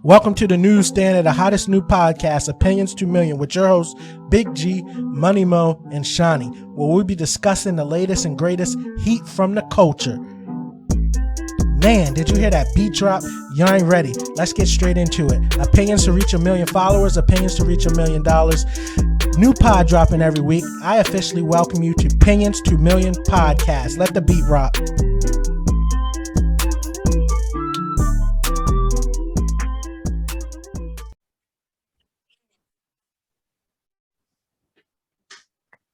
Welcome to the newsstand of the hottest new podcast, Opinions 2 Million, with your hosts, Big G, Money Mo, and Shawnee, where we'll be discussing the latest and greatest heat from the culture. Man, did you hear that beat drop? You ain't ready. Let's get straight into it. Opinions to reach 1 million followers, opinions to reach $1 million. New pod dropping every week. I officially welcome you to Opinions 2 Million podcast. Let the beat rock.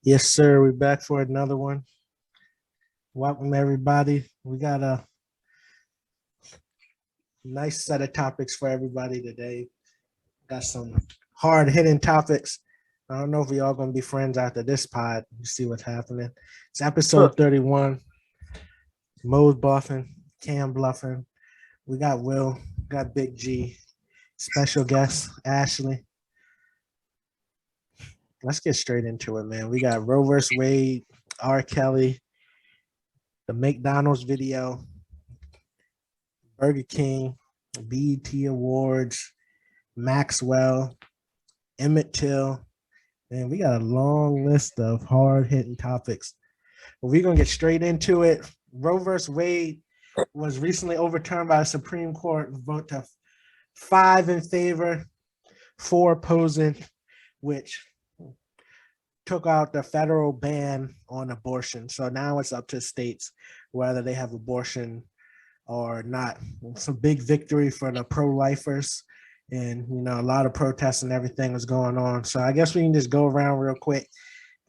Yes, sir. We're back for another one. Welcome, everybody. We got a nice set of topics for everybody today. Got some hard-hitting topics. I don't know if we all going to be friends after this pod. You see what's happening. It's episode 31. Mo's bluffing, Cam bluffing. We got Will, got Big G, special guest, Ashley. Let's get straight into it, man. We got Roe vs. Wade, R. Kelly, the McDonald's video, Burger King, BET Awards, Maxwell, Emmett Till. And we got a long list of hard-hitting topics. But we're going to get straight into it. Roe vs. Wade was recently overturned by the Supreme Court, vote to 5 in favor, 4 opposing, which took out the federal ban on abortion. So now it's up to states whether they have abortion or not. It's a big victory for the pro-lifers. And, you know, a lot of protests and everything was going on. So I guess we can just go around real quick.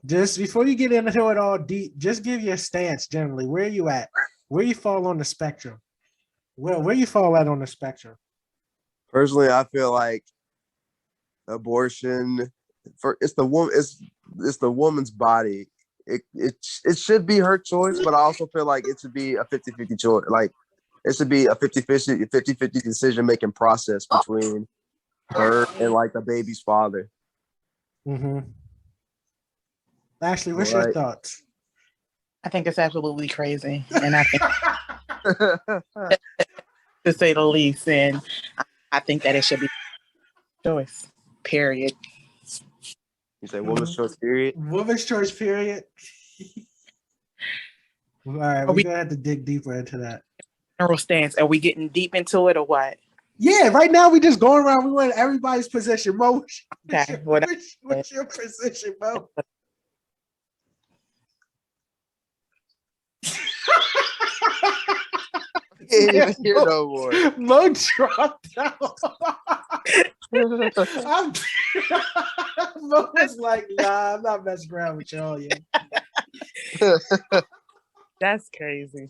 Just before you get into it all deep, just give your stance generally. Where are you at? Where you fall on the spectrum? Where you fall at on the spectrum? Personally, I feel like abortion it's the woman's body. It should be her choice, but I also feel like it should be a 50-50 choice. Like it should be a 50-50 decision-making process between her and like the baby's father. Mm-hmm. Ashley, what's your thoughts? I think it's absolutely crazy, and I think to say the least, and I think that it should be choice. Period. You say woman's choice, period? Woman's choice, period. All right, we're going to have to dig deeper into that. General stance. Are we getting deep into it or what? Yeah, right now we just going around. We want everybody's position. Mo, what's your position, Mo? Can't even hear no more. Mo dropped out. Mo was like, nah, I'm not messing around with y'all yet. That's crazy.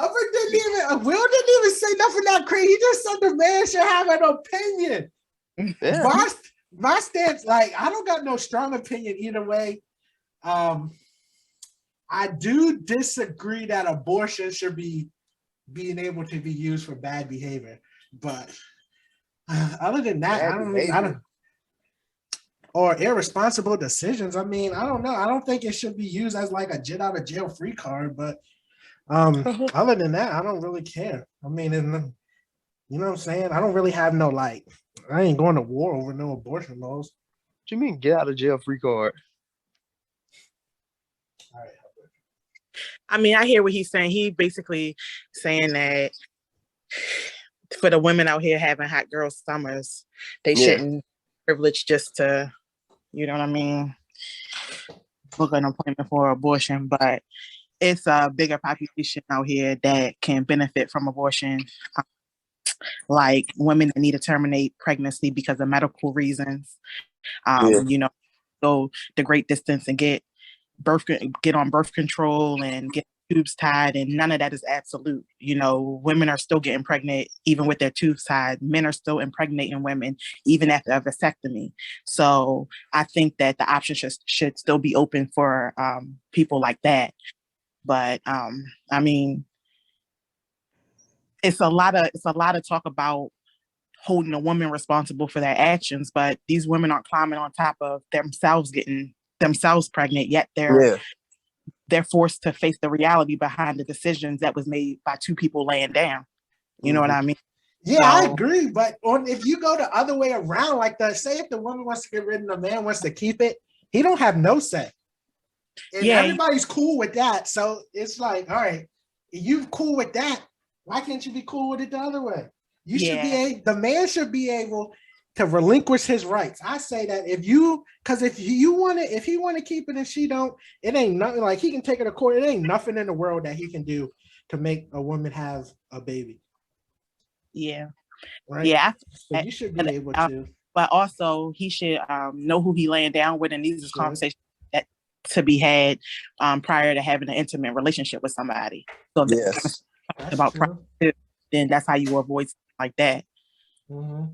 Will didn't even say nothing that crazy. He just said the man should have an opinion. Yeah. My stance, like, I don't got no strong opinion either way. I do disagree that abortion should be being able to be used for bad behavior, but other than that, I don't, or irresponsible decisions. I mean, I don't know. I don't think it should be used as like a get out of jail free card, but other than that, I don't really care. I mean, you know what I'm saying? I don't really have no I ain't going to war over no abortion laws. What you mean get out of jail free card? All right. I mean, I hear what he's saying. He basically saying that for the women out here having hot girl summers, they shouldn't be privileged just to, you know what I mean, book an appointment for abortion. But it's a bigger population out here that can benefit from abortion, like women that need to terminate pregnancy because of medical reasons. You know, go the great distance and get on birth control and get tubes tied, and none of that is absolute. You know, women are still getting pregnant even with their tubes tied. Men are still impregnating women even after a vasectomy. So I think that the option should still be open for people like that. But I mean, it's a lot of talk about holding a woman responsible for their actions, but these women aren't climbing on top of themselves getting themselves pregnant, yet they're forced to face the reality behind the decisions that was made by 2 people laying down. You know what I mean? Yeah, I agree. But if you go the other way around, like say if the woman wants to get rid of the man wants to keep it, he don't have no say. And everybody's cool with that. So it's like, all right, you cool with that. Why can't you be cool with it the other way? You should be the man should be able to relinquish his rights. I say that if he want to keep it and she don't, it ain't nothing. Like, he can take it to court. It ain't nothing in the world that he can do to make a woman have a baby. Yeah. Right. Yeah. So you should be able to. But also he should know who he laying down with, and these are conversations that to be had prior to having an intimate relationship with somebody. So yes, about then that's how you avoid stuff like that. Mm-hmm.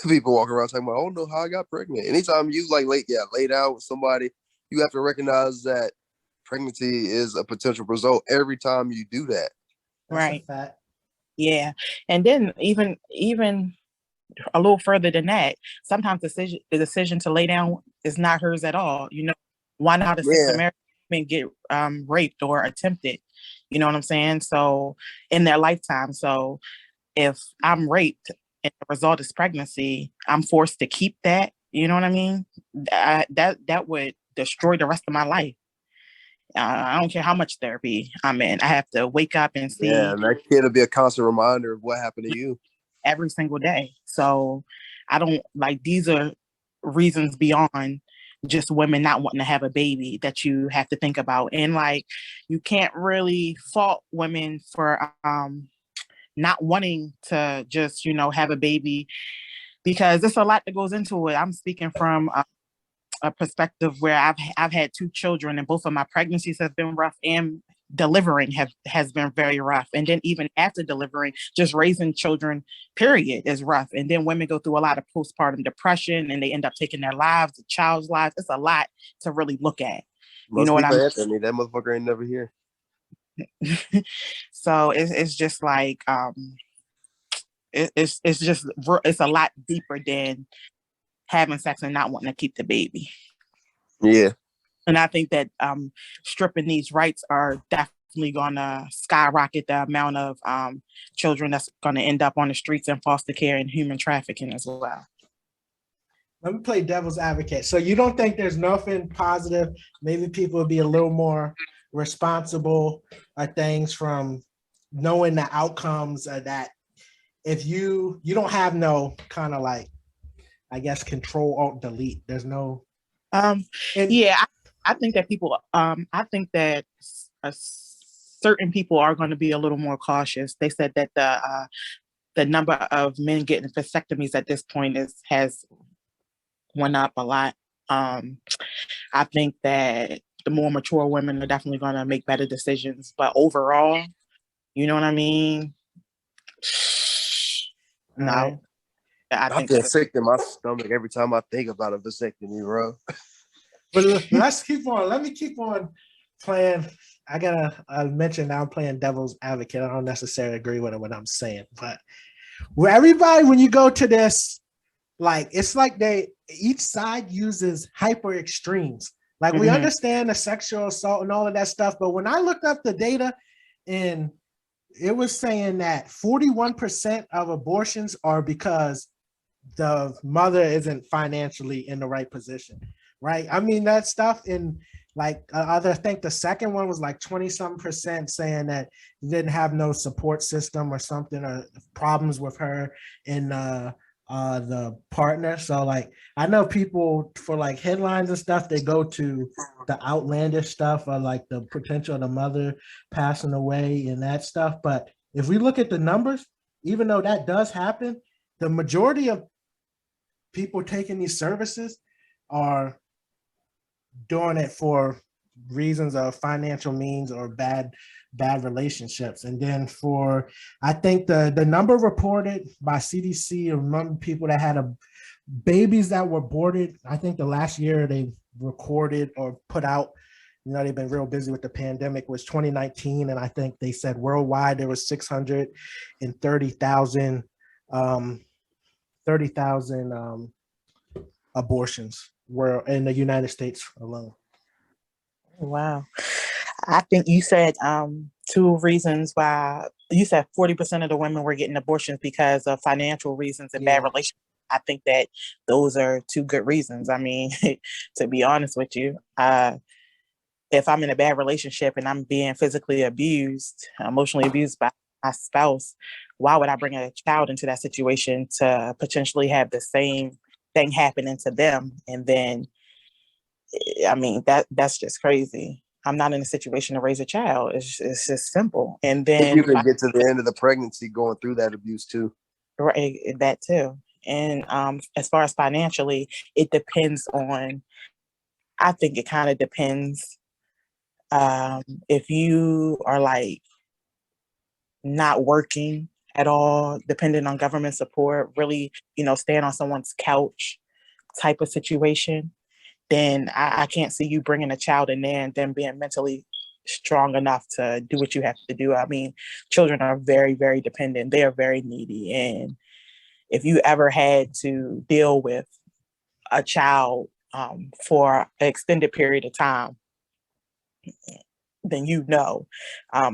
People walk around talking about, I don't know how I got pregnant. Anytime you lay down with somebody, you have to recognize that pregnancy is a potential result every time you do that. That's right. A fact. Yeah. And then even a little further than that, sometimes the decision to lay down is not hers at all. You know, one out of 6 American men get raped or attempted. You know what I'm saying? So in their lifetime. So if I'm raped and the result is pregnancy, I'm forced to keep that. You know what I mean? That would destroy the rest of my life. I don't care how much therapy I'm in. I have to wake up and see. Yeah, and that kid will be a constant reminder of what happened to you every single day. So I don't these are reasons beyond just women not wanting to have a baby that you have to think about. And you can't really fault women for not wanting to just, have a baby, because there's a lot that goes into it. I'm speaking from a perspective where I've had 2 children, and both of my pregnancies have been rough, and delivering has been very rough. And then even after delivering, just raising children, period, is rough. And then women go through a lot of postpartum depression, and they end up taking their lives, the child's lives. It's a lot to really look at. You know what I mean? Anthony, that motherfucker ain't never here. So it's just it's a lot deeper than having sex and not wanting to keep the baby. Yeah. And I think that stripping these rights are definitely going to skyrocket the amount of children that's going to end up on the streets in foster care and human trafficking as well. Let me play devil's advocate. So you don't think there's nothing positive? Maybe people would be a little more responsible of things from knowing the outcomes of that. If you don't have no kind of I guess, control, alt, delete. There's no. I think that people. I think that certain people are going to be a little more cautious. They said that the number of men getting vasectomies at this point has went up a lot. I think that the more mature women are definitely going to make better decisions. But overall, you know what I mean? No. Right. I feel sick in my stomach every time I think about a vasectomy, bro. But let's keep on. Let me keep on playing. I mentioned I'm playing devil's advocate. I don't necessarily agree with what I'm saying, but when you go to this, it's like each side uses hyper extremes. We understand the sexual assault and all of that stuff, but when I looked up the data, and it was saying that 41% of abortions are because the mother isn't financially in the right position, right? I mean, that stuff in I think the second one was 20-some% saying that you didn't have no support system or something, or problems with her and the partner. So I know people for headlines and stuff, they go to the outlandish stuff or the potential of the mother passing away and that stuff. But if we look at the numbers, even though that does happen, the majority of people taking these services are doing it for reasons of financial means or bad relationships. And then I think the number reported by CDC among people that had babies that were aborted, I think the last year they recorded or put out, they've been real busy with the pandemic, was 2019. And I think they said worldwide there was 630,000 abortions were in the United States alone. Wow. I think you said two reasons why you said 40% of the women were getting abortions because of financial reasons and bad relationships. I think that those are two good reasons. I mean, to be honest with you, if I'm in a bad relationship and I'm being physically abused, emotionally abused by my spouse, why would I bring a child into that situation to potentially have the same thing happening to them? And then, I mean, that's just crazy. I'm not in a situation to raise a child. It's just simple. And then you can get to the end of the pregnancy going through that abuse too. Right, that too. And as far as financially, it depends on, I think it kind of depends. If you are like not working at all, dependent on government support, really, staying on someone's couch type of situation, then I can't see you bringing a child in there and then being mentally strong enough to do what you have to do. I mean, children are very, very dependent. They are very needy. And if you ever had to deal with a child for an extended period of time, then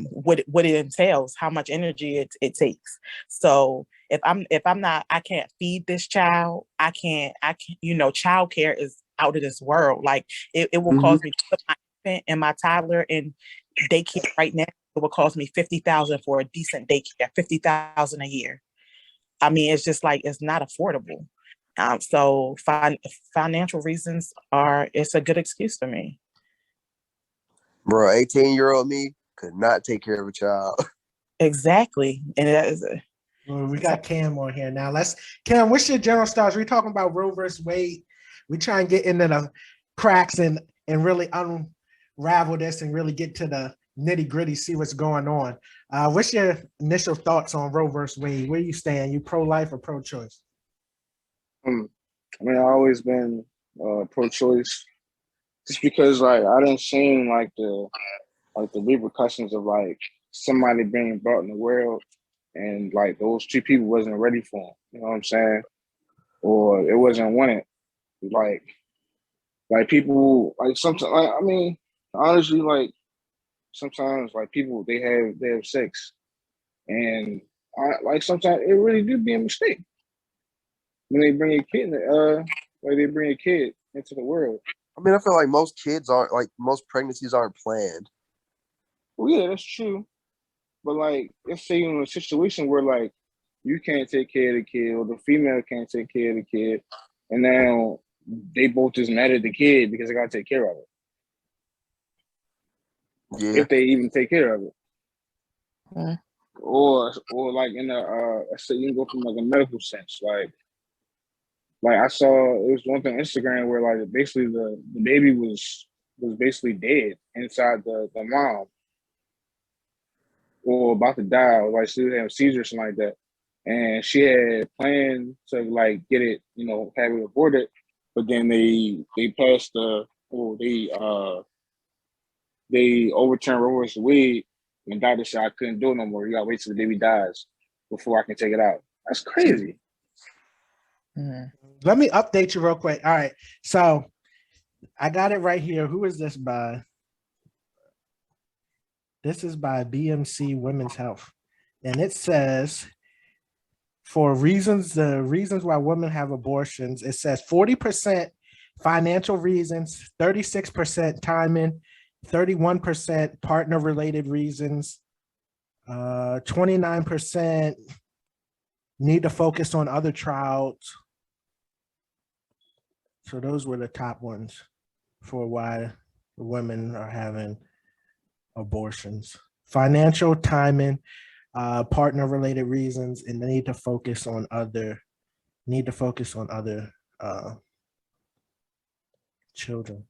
what it entails, how much energy it takes. So if I'm not, I can't feed this child. I can't. Childcare is out of this world. Like it will cause me to put my infant and my toddler in daycare right now. It will cost me $50,000 for a decent daycare, $50,000 a year. I mean, it's just like it's not affordable. So financial reasons it's a good excuse for me. Bro, 18-year-old me could not take care of a child. Exactly. And that is Well, we got Cam on here now. Cam, what's your general thoughts? We're talking about Roe versus Wade. We try and get into the cracks and really unravel this and really get to the nitty gritty, see what's going on. What's your initial thoughts on Roe versus Wade? Where you stand? You pro-life or pro-choice? I mean, I've always been pro-choice, just because like I didn't see like the repercussions of like somebody being brought in the world and like those two people wasn't ready for them. You know what I'm saying? Or it wasn't wanted. Like people like sometimes. Like, I mean, honestly, like sometimes like people they have sex, and like sometimes it really do be a mistake when they bring a kid into the world. I mean, I feel like most pregnancies aren't planned. Well, yeah, that's true. But like, let's say you're in a situation where like you can't take care of the kid, or the female can't take care of the kid, and now they both just mad at the kid because they gotta take care of it. Yeah. If they even take care of it. Yeah. Or like in let's say you can go from like a medical sense, like I saw it was one thing on Instagram where like basically the baby was basically dead inside the mom, or about to die, or like she was having a seizure or something like that. And she had planned to like get it, have it aborted, but then they passed they overturned Roe vs. Wade, and doctor said I couldn't do it no more. You gotta wait till the baby dies before I can take it out. That's crazy. Mm-hmm. Let me update you real quick. All right. So I got it right here. Who is this by? This is by BMC Women's Health. And it says, the reasons why women have abortions, it says 40% financial reasons, 36% timing, 31% partner-related reasons, 29% need to focus on other trials. So those were the top ones for why women are having abortions: financial, timing, partner-related reasons, and they need to focus on other children.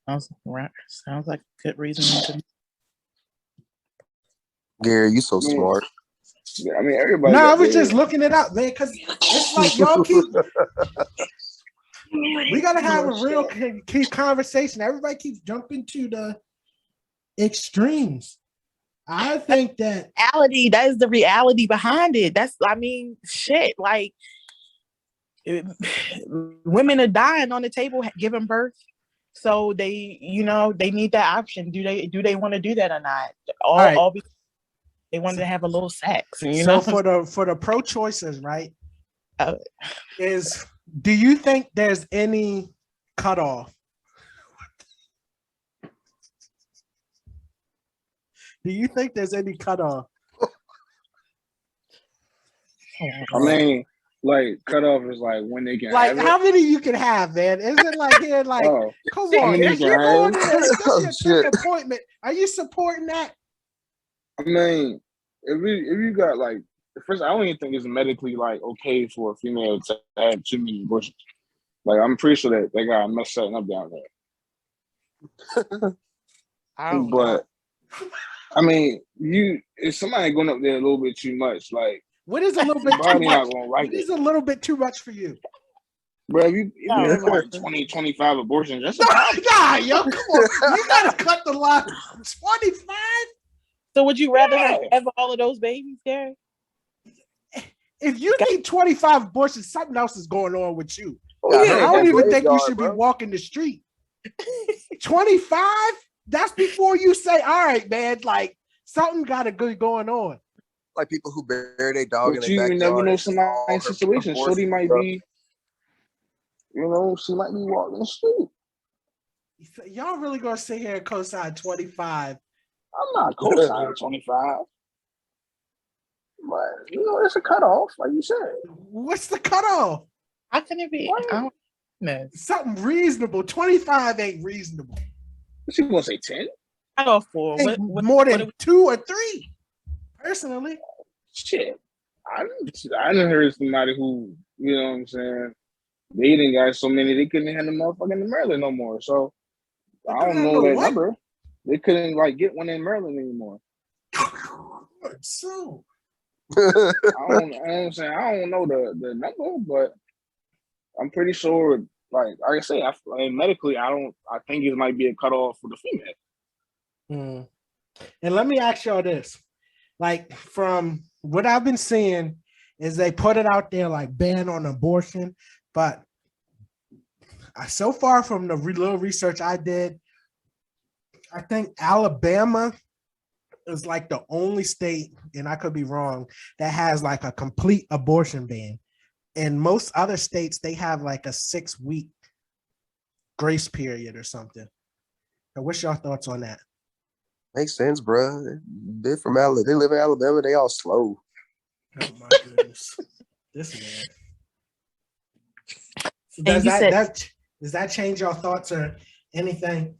Sounds like a good reason to me. Gary, you so smart. I mean, everybody. No, I was just looking it up, man, because it's like y'all keep. We gotta have a real key conversation. Everybody keeps jumping to the extremes. I think that is the reality behind it. Shit. Like women are dying on the table giving birth. So they, they need that option. Do they want to do that or not? right. All because they wanted to have a little sex. So for the pro-choicers, right? Uh, Do you think there's any cutoff? Do you think there's any cutoff? I mean, like cutoff is like when they can Like have how many you can have, man? Is it like here, like come how on, many if you you're can going to have? this your 10th appointment, are you supporting that? I mean, if you got like first, I don't even think it's medically like okay for a female to have too many abortions. Like I'm pretty sure that they got messed something up down there. But I mean, if somebody going up there a little bit too much, like what is a little bit too much? What is a little bit too much for you? Bro, if you have like 20, 25 abortions, that's nah, yo, come on. You gotta cut the line. 25? So would you rather have all of those babies, Gary? If you need 25 abortions, something else is going on with you. Oh, yeah, I don't even think you should be walking the street. 25? That's before you say, all right, man, like something got a good going on. Like people who bury their dog in their their backyard. You never know somebody's situation. Shorty might be, she might be walking the street. Y'all really gonna sit here and co-sign 25? I'm not co-signing 25. But, it's a cutoff, like you said. What's the cutoff? How can it be? Something reasonable. 25 ain't reasonable. She gonna say 10? Cutoff for more than 2 or 3. Personally, shit. I didn't hear somebody who, you know what I'm saying, they didn't got so many they couldn't have the motherfucking in Maryland no more. So I don't know that number. They couldn't like get one in Maryland anymore. So I don't know the number, but I'm pretty sure. Like I say, medically, I think it might be a cutoff for the female. And let me ask y'all this: like from what I've been seeing, is they put it out there like ban on abortion, but so far from the little research I did, I think Alabama is like the only state, and I could be wrong, that has like a complete abortion ban. In most other states, they have like a 6-week grace period or something. So what's your thoughts on that? Makes sense, bro. They're from Alabama. They live in Alabama. They all slow. Oh my goodness, this man. So does that change your thoughts or anything?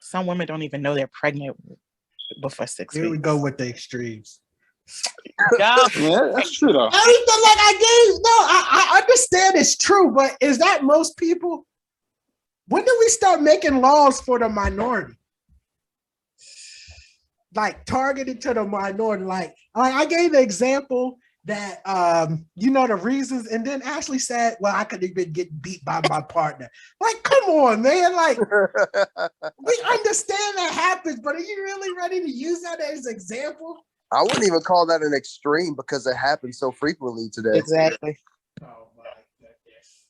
Some women don't even know they're pregnant before 6 weeks. Here we go with the extremes. Yeah, that's true though. Everything like I understand it's true, but is that most people? When do we start making laws for the minority? Like targeted to the minority. Like I gave the example that the reasons, and then Ashley said, well, I could even get beat by my partner. Like, come on, man. Like, we understand that happens, but are you really ready to use that as an example? I wouldn't even call that an extreme because it happens so frequently today. Exactly. Oh my goodness.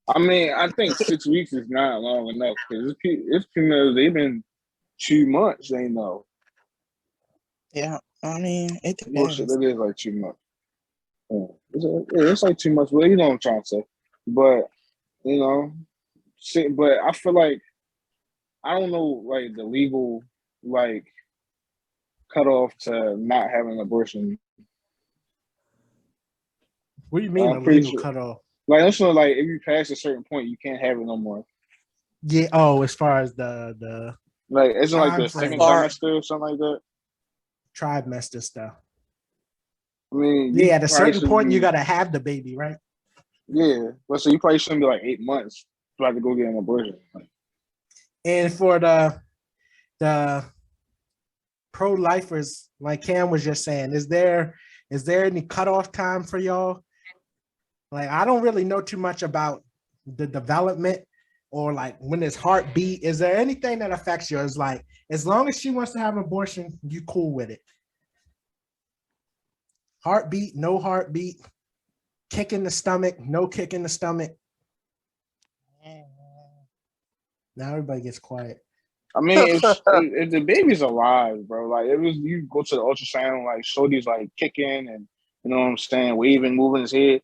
I mean, I think 6 weeks is not long enough because it's females, they've been 2 months, they know. Yeah, I mean, it depends. It is like 2 months. It's like 2 months. Well, you know what I'm trying to say. But, but I feel like, I don't know, like, the legal, like, cutoff to not having an abortion. What do you mean a legal cutoff? Like, also, like, if you pass a certain point, you can't have it no more. Yeah. Oh, as far as the like, isn't like the second trimester or something like that? Trimester stuff. I mean, yeah, at a certain point, you got to have the baby, right? Yeah. Well, so you probably shouldn't be like 8 months to have to go get an abortion. And for the pro-lifers, like Cam was just saying, is there any cutoff time for y'all? Like, I don't really know too much about the development or like when his heartbeat. Is there anything that affects yours? Like, as long as she wants to have an abortion, you cool with it. Heartbeat, no heartbeat, kick in the stomach, no kick in the stomach. Now everybody gets quiet. I mean, if the baby's alive, bro, like it was you go to the ultrasound, like Shorty's like kicking and you know what I'm saying, waving, moving his head.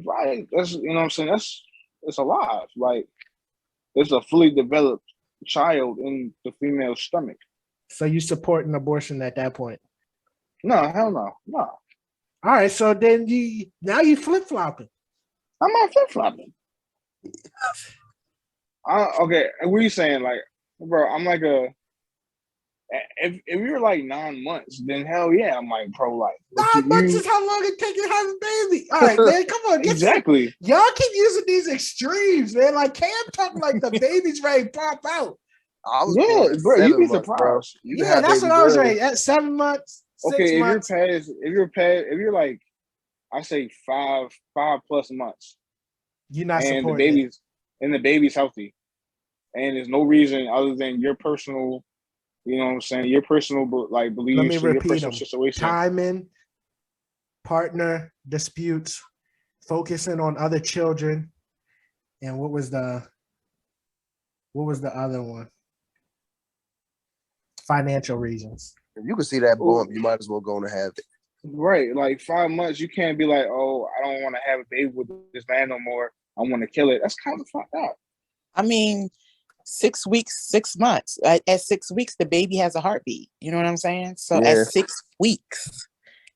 Right, that's you know what I'm saying. It's alive. Like it's a fully developed child in the female stomach. So you support an abortion at that point? No, hell no, no. All right, so then you flip flopping. I'm not flip flopping. Okay, what are you saying? Like, bro, I'm like if you're like 9 months, then hell yeah, I'm like pro-life. 9 months is how long it takes to have a baby. All right, man, come on. Exactly. Y'all keep using these extremes, man. Like Cam talking like the baby's ready to pop out. Bro, you'd be surprised. Yeah, that's what I was ready. At 7 months, 6 months. If you're like, I say 5+ months. You're not supporting the baby's healthy. And there's no reason other than your personal, you know what I'm saying, your personal like beliefs. Let me repeat your personal them. situation. Timing, partner disputes, focusing on other children, and what was the other one? Financial reasons. If you can see that bump, you might as well go on and have it. Right, like 5 months, you can't be like, oh, I don't want to have a baby with this man no more. I want to kill it. That's kind of fucked up. I mean, 6 weeks, 6 months. At 6 weeks, the baby has a heartbeat. You know what I'm saying? So at 6 weeks,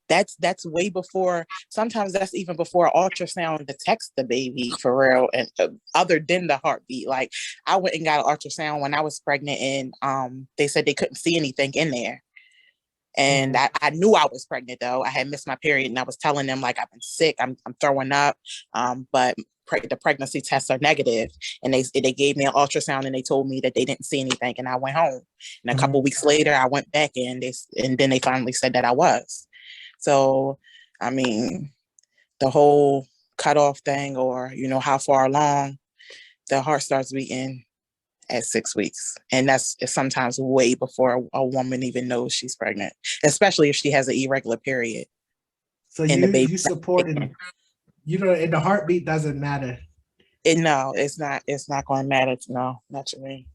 that's way before. Sometimes that's even before ultrasound detects the baby for real. And other than the heartbeat, like I went and got an ultrasound when I was pregnant, and they said they couldn't see anything in there. And I knew I was pregnant though. I had missed my period, and I was telling them like I've been sick. I'm throwing up, but the pregnancy tests are negative. And they gave me an ultrasound, and they told me that they didn't see anything. And I went home. And a couple weeks later, I went back in. And then they finally said that I was. So, I mean, the whole cutoff thing, or how far along the heart starts beating at 6 weeks. And that's sometimes way before a woman even knows she's pregnant, especially if she has an irregular period. So you supported, and the heartbeat doesn't matter. No, it's not going to matter. No, not to me.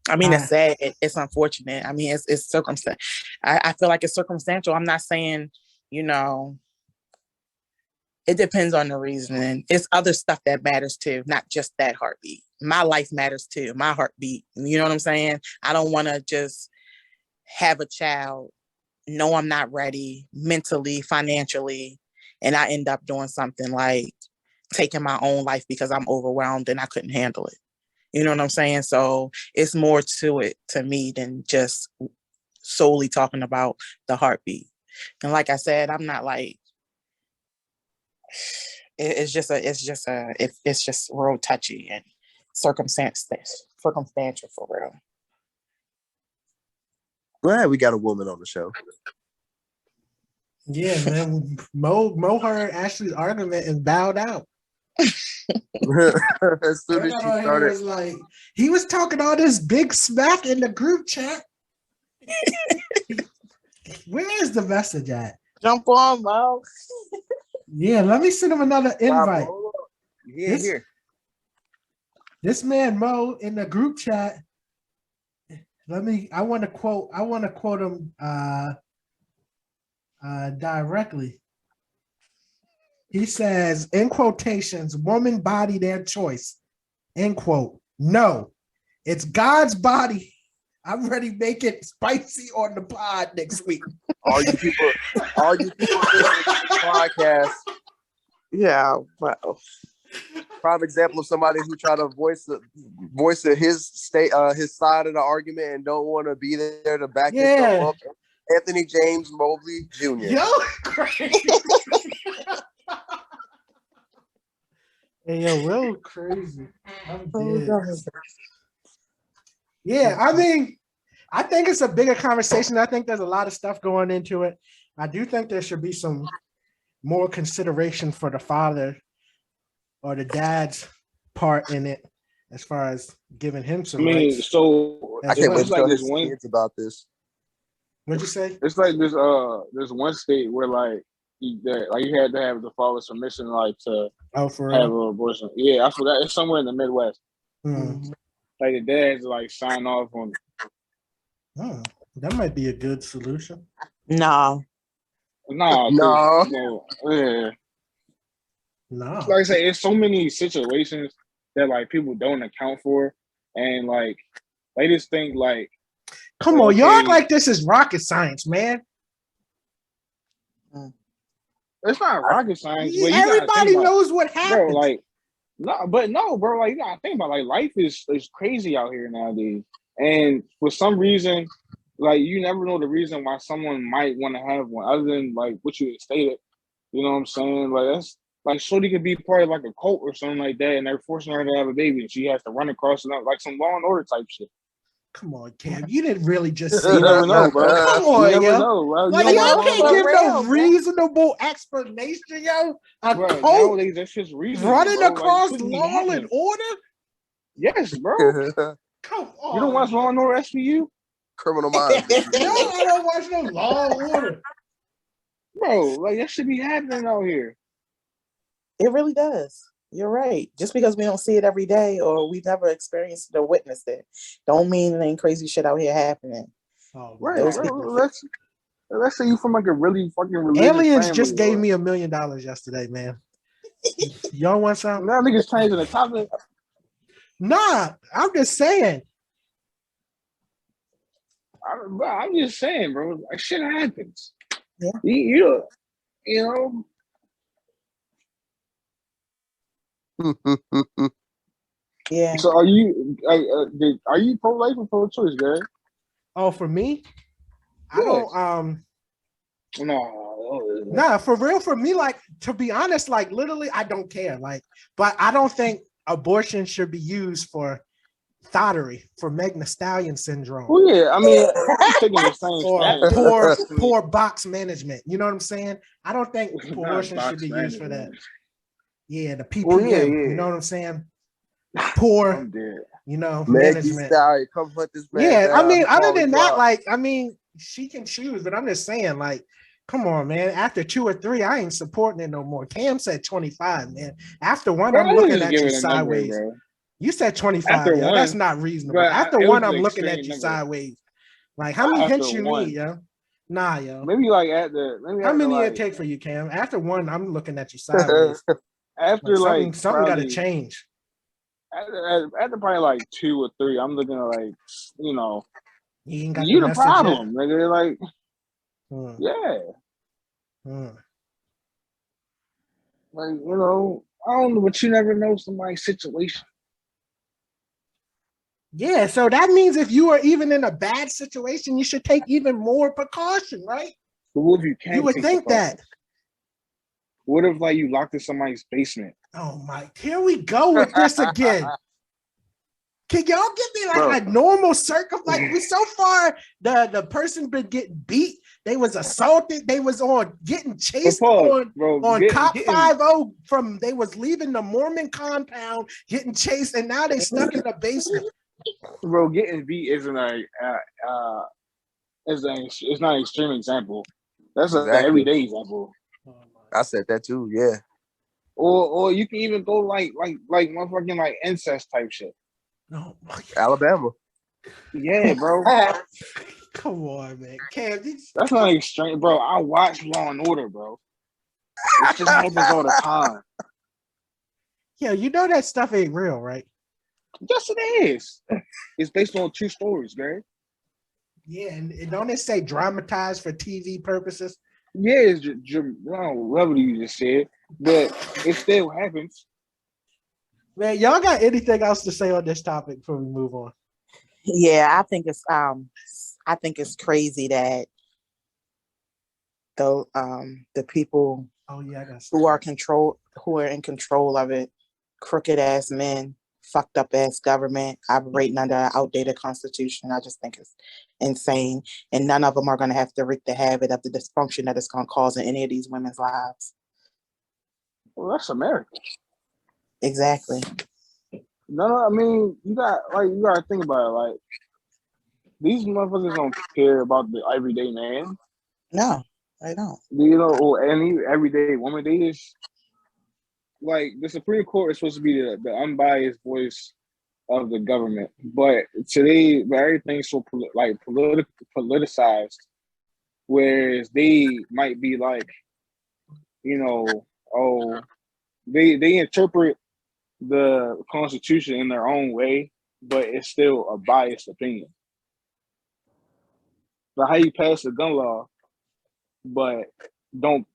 I mean, it's sad. It's unfortunate. I mean, it's circumstantial. I feel like it's circumstantial. I'm not saying, it depends on the reasoning. It's other stuff that matters too, not just that heartbeat. My life matters too, my heartbeat. You know what I'm saying? I don't want to just have a child, know I'm not ready mentally, financially, and I end up doing something like taking my own life because I'm overwhelmed and I couldn't handle it. You know what I'm saying? So it's more to it to me than just solely talking about the heartbeat. And like I said, I'm not like, it's just real touchy and circumstantial for real. Glad we got a woman on the show. Yeah, man. Mo heard Ashley's argument and bowed out. As soon as she started, was like, he was talking all this big smack in the group chat. Where is the message at? Jump on, Mo. Yeah, let me send him another invite. Here. This man Mo in the group chat. I want to quote him directly. He says, in quotations, woman body their choice. End quote. No, it's God's body. I'm ready to make it spicy on the pod next week. All you people listening to the podcast. Yeah, wow. Prime example of somebody who tried to voice his side of the argument and don't want to be there to back himself up. Anthony James Mobley Jr. Yo, crazy. Hey, yo, Will crazy. I'm dead. Yeah, I mean, I think it's a bigger conversation. I think there's a lot of stuff going into it. I do think there should be some more consideration for the father or the dad's part in it, as far as giving him some rights. So I can't wait to tell his kids about this. What'd you say? It's like there's one state where like you had to have the father's permission, like to for have real? an abortion. Yeah, I forgot. It's somewhere in the Midwest. Hmm. Like the dad has to like sign off on. That might be a good solution. No. Nah, No. yeah. No. Like I say, it's so many situations that like people don't account for, and like they just think like, Come on, y'all act like this is rocket science, man. it's not rocket science. But Everybody knows what happens. bro. Like, no, bro. Like, you gotta think about like life is crazy out here nowadays, and for some reason, like you never know the reason why someone might want to have one, other than like what you had stated. You know what I'm saying? Like that's like Shorty could be part of like a cult or something like that, and they're forcing her to have a baby, and she has to run across like some Law and Order type shit. Come on, Cam. You didn't really just say You that. never know, bro. Come on, you never yo. know, bro. Like, You y'all don't can't know, give no bro. reasonable explanation, yo. A bro. cult Nowadays, that's just reasonable, running bro. across Like, law and order? yes, bro. Come on. You don't watch Law and Order SVU? Criminal Minds. No, I don't watch no law and order. Bro, like that should be happening out here. It really does. You're right. Just because we don't see it every day or we've never experienced it or witnessed it, don't mean there ain't crazy shit out here happening. Oh, Right, Those bro. people- Let's say you from like a really fucking religious Aliens family, just gave or- me $1 million yesterday, man. Y'all want some? Now niggas changing the topic. Nah, I'm just saying. I'm just saying, bro. Like shit happens. Yeah. You know. Yeah. So are you pro-life or pro-choice, Gary? Oh, for me? I Yes. don't No. nah, for real, for me, like to be honest, like literally, I don't care. Like, but I don't think abortion should be used for thottery, for Meg Thee Stallion syndrome. Well, yeah, I mean, I'm taking the same or stance. poor box management. You know what I'm saying? I don't think Not abortion box should be used for that. management. Yeah, the PPM. Well, yeah. You know what I'm saying? Poor, I'm dead. you know, Meg Thee management. Stallion, come hunt this man Yeah, down. I mean, He other calling than you that, out. like, I mean, she can choose, but I'm just saying, like, come on, man. After 2 or 3, I ain't supporting it no more. Cam said 25, man. After 1, Bro, I'm I looking just at give you it a number, sideways. bro. You said 25. After Yo. 1, That's not reasonable. but After it 1, was I'm an looking at extreme you number. sideways. Like, how many After hits you 1. need, yo? Nah, yo. Maybe like at the How many like, it take for you, Cam? After 1, I'm looking at you sideways. after Like, something got to probably, change. after probably like 2 or 3, I'm looking at like, you know, You ain't got you the the message problem, nigga. Like, yet. yeah. Hmm. Like, you know, I don't know, but you never know somebody's situation. Yeah, so that means if you are even in a bad situation, you should take even more precaution, right? But what if you can't? You would think that. What if like you locked in somebody's basement? Oh my, here we go with this again. Can y'all give me like Bro. a normal circle? Like we so far, the person been getting beat, they was assaulted, they was on getting chased on Cop 50 from they was leaving the Mormon compound, getting chased, and now they stuck in the basement. Bro, getting beat isn't it's not an extreme example. That's an everyday example. I said that too, yeah. Or you can even go like motherfucking like incest type shit. No, Alabama. Yeah, bro. Come on, man. Cam, that's not extreme, bro. I watch Law and Order, bro. It just happens all the time. Yeah, you know that stuff ain't real, right? Yes, it is. It's based on true stories, Gary. Yeah, and don't it say dramatized for TV purposes? Yeah, it's whatever you just said, but it still happens. Man, y'all got anything else to say on this topic before we move on? Yeah, I think it's crazy that the people who are in control of it, crooked ass men, fucked up ass government operating under an outdated constitution. I just think it's insane, and none of them are going to have to wreak the havoc of the dysfunction that it's going to cause in any of these women's lives. Well, that's America. Exactly. No, I mean you got to think about it. Like these motherfuckers don't care about the everyday man. No, They don't. You know, or any everyday woman, they just like the Supreme Court is supposed to be the unbiased voice of the government, but today everything's so politicized, whereas they might be like, you know, oh, they interpret the Constitution in their own way, but it's still a biased opinion. But how you pass a gun law, but don't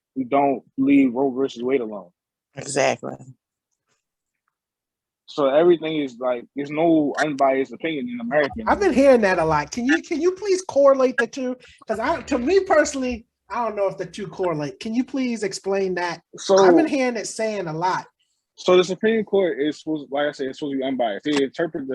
leave Roe versus Wade alone. Exactly. So everything is like there's no unbiased opinion in America. I've been hearing that a lot. Can you please correlate the two? Because to me personally, I don't know if the two correlate. Can you please explain that? So I've been hearing it saying a lot. So the Supreme Court is supposed, like I said, it's supposed to be unbiased. They interpret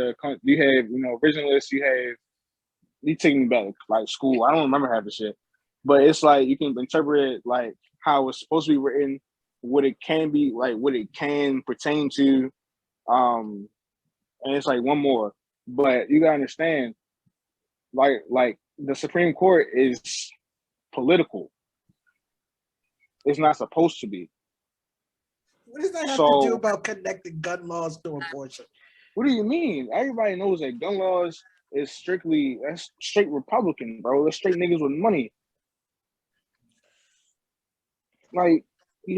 you have, originalists, you take me back like school. I don't remember half the shit, but it's like you can interpret it like how it's supposed to be written, what it can be, like what it can pertain to, and it's like one more. But you gotta understand, like the Supreme Court is political. It's not supposed to be. What does that have to do about connecting gun laws to abortion? What do you mean? Everybody knows that gun laws is straight Republican, bro. That's straight niggas with money. Like,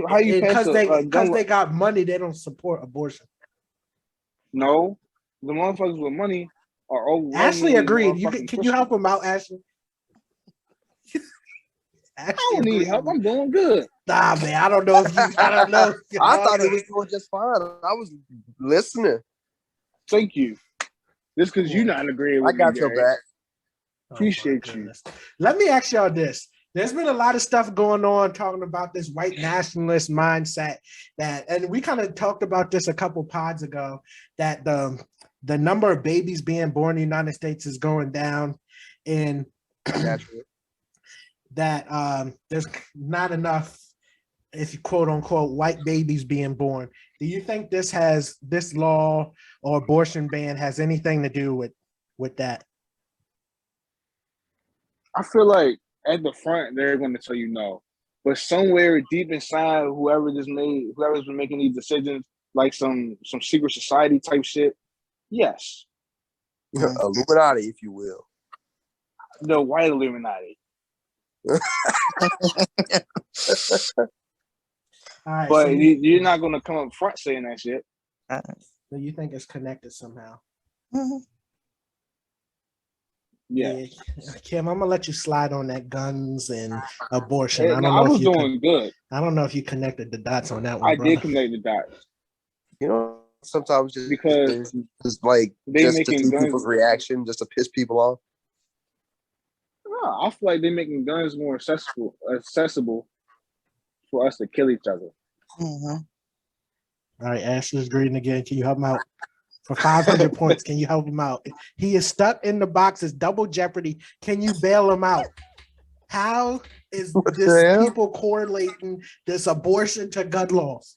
how you pass because they got money, they don't support abortion. No, the motherfuckers with money are all. Ashley agreed. Can you help him out, Ashley? I don't need help. I'm doing good. Nah, man. I don't know if you. I don't know. I thought it was doing just fine. I was listening. Thank you. Just because you're not agreeing with me. I got your back. Appreciate you. Let me ask y'all this. There's been a lot of stuff going on talking about this white nationalist mindset and we kind of talked about this a couple pods ago, that the number of babies being born in the United States is going down, and that there's not enough, if you quote unquote, white babies being born. Do you think this law or abortion ban has anything to do with that? I feel like at the front they're going to tell you no, but somewhere deep inside, whoever's been making these decisions, like some secret society type shit, yes, Illuminati, if you will, the white Illuminati. All right, but so you're not going to come up front saying that shit. So you think it's connected somehow? Mm-hmm. Yeah. Kim, I'm gonna let you slide on that guns and abortion. I was doing good. I don't know if you connected the dots on that one. I did connect the dots. Sometimes just because just like just to see guns, people's reaction, just to piss people off. No, I feel like they're making guns more accessible for us to kill each other. Mm-hmm. All right, Ashley's greeting again. Can you help him out? For 500 points, can you help him out? He is stuck in the box. It's double jeopardy. Can you bail him out? How is this people correlating this abortion to gun laws?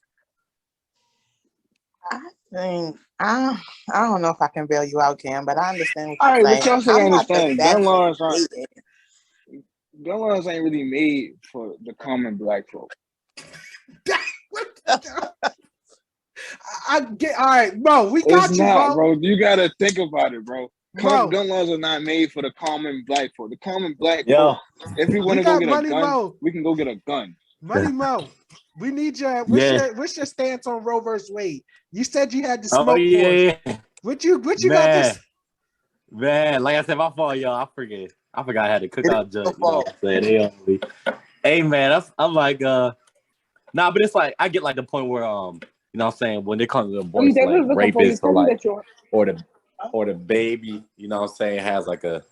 I think I don't know if I can bail you out, Cam, but I understand what you're saying. All right, but y'all say understand. Gun laws ain't really made for the common black folk. I get all right, bro. We got it's you, not, bro. You gotta think about it, bro. Gun laws are not made for the common black folk. The common black folk. If we want to go get a gun, we can go get a gun. Money Mo, we need your. What's your stance on Roe versus Wade? You said you had to smoke. What you got this? Man, like I said, my fault, y'all. I forgot I had to cook out judge. You know what I'm saying? Hey man, I'm like but it's like I get like the point where you know what I'm saying, when it comes to abortion, like rapists or the baby, you know what I'm saying, has like a,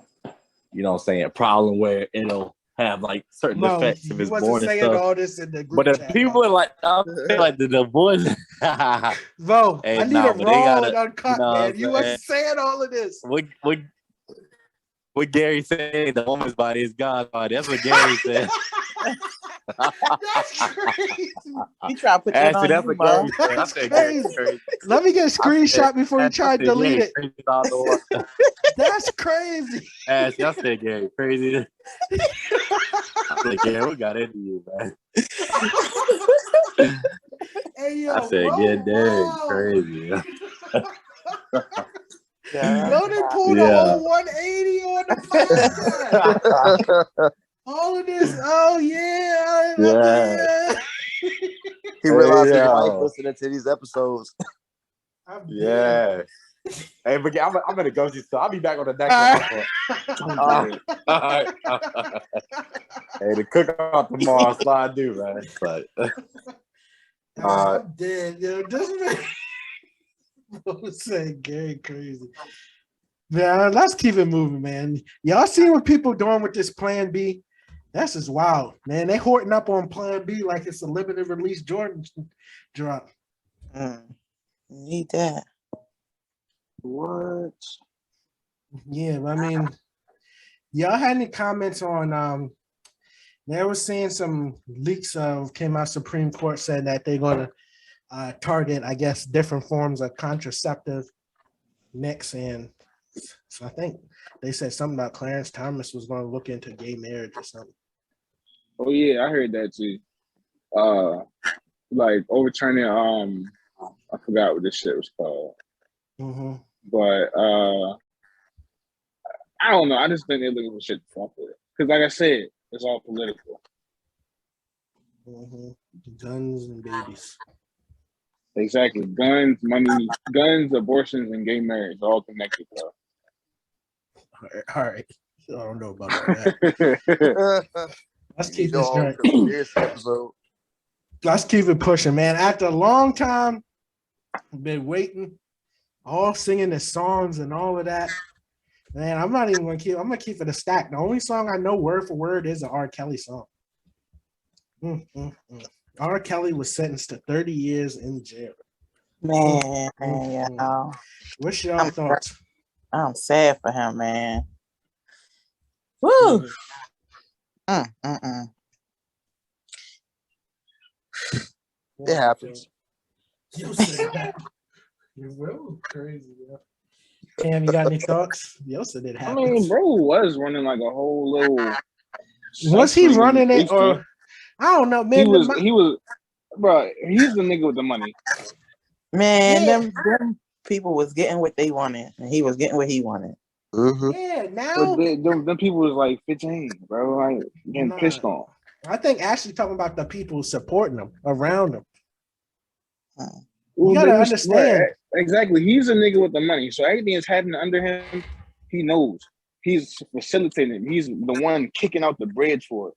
you know what I'm saying, a problem where it'll have like certain effects if it's born and stuff. All this in the group but the people are like, I feel like the boys. Bro, I need a raw and uncut, man. You wasn't saying all of this. What Gary said, the woman's body is God's body. That's what Gary said. That's crazy. You try to put that on that's you, Gary said. That's crazy. Let me get a screenshot before you try to delete it. That's crazy. I said Gary crazy. said, yeah, we got into you, man. Hey, yo, I said, whoa, yeah, dang, whoa. crazy. Yo, they pulled a Yeah. whole 180 on the podcast. All of this, oh yeah, Yeah. He realized his Hey, wife yo. listening to these episodes. I'm dead. Yeah. Hey, but I'm gonna go see. So I'll be back on the next one. All right. Hey, the cook off tomorrow, so I do, man. But I'm dead, yo. This man was saying Gary crazy. Man, let's keep it moving, man. Y'all see what people doing with this Plan B? That's just wild, man. They horting up on Plan B like it's a limited release Jordan drop. Need that. What? Yeah, I mean, y'all had any comments on they were seeing some leaks of came out Supreme Court said that they're going to target, I guess, different forms of contraceptive mix, and so I think they said something about Clarence Thomas was going to look into gay marriage or something. Oh yeah, I heard that too. Like overturning I forgot what this shit was called. Mm-hmm. But I don't know. I just think they're looking for shit to fuck with. Because like I said, it's all political. Mm-hmm. Guns and babies. Exactly. Guns, money, guns, abortions, and gay marriage all connected, bro. All right. I don't know about that. Let's keep this going. Episode. Let's keep it pushing, man. After a long time, I've been waiting, all singing the songs and all of that. Man, I'm not even gonna keep. I'm gonna keep it a stack. The only song I know word for word is an R. Kelly song. R. Kelly was sentenced to 30 years in jail. Man, yeah. What's your thoughts? I'm sad for him, man. Woo. It happens. You said that. You're crazy, bro. Cam, you got any thoughts? Yo said it happens. I mean, bro was running like a whole little. Was he running it or I don't know, man? He was, bro. He's the nigga with the money. Man, them people was getting what they wanted, and he was getting what he wanted. Mm-hmm. Yeah, now them people was like 15, bro, like getting pissed on. I think Ashley talking about the people supporting him around him. Well, you gotta understand. Right, exactly. He's a nigga with the money, so everything is happening under him. He knows. He's facilitating. He's the one kicking out the bread for it.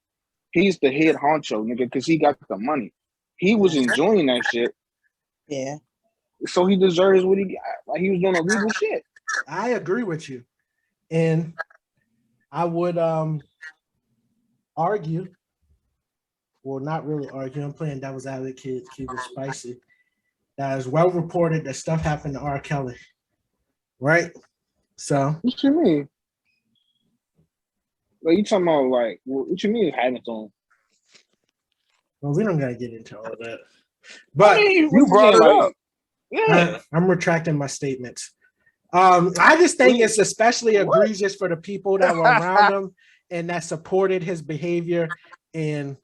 He's the head honcho, nigga, because he got the money. He was enjoying that shit. Yeah. So he deserves what he got. Like he was doing illegal shit. I agree with you. And I would argue, well, not really argue. I'm playing devil's advocate, keep it spicy. That is well reported that stuff happened to R. Kelly. Right? So what you mean? Like you talking about like what you mean it happened to him? Well, we don't gotta get into all of that. But I mean, you brought it up. Yeah. I'm retracting my statements. I just think it's especially egregious for the people that were around him and that supported his behavior. And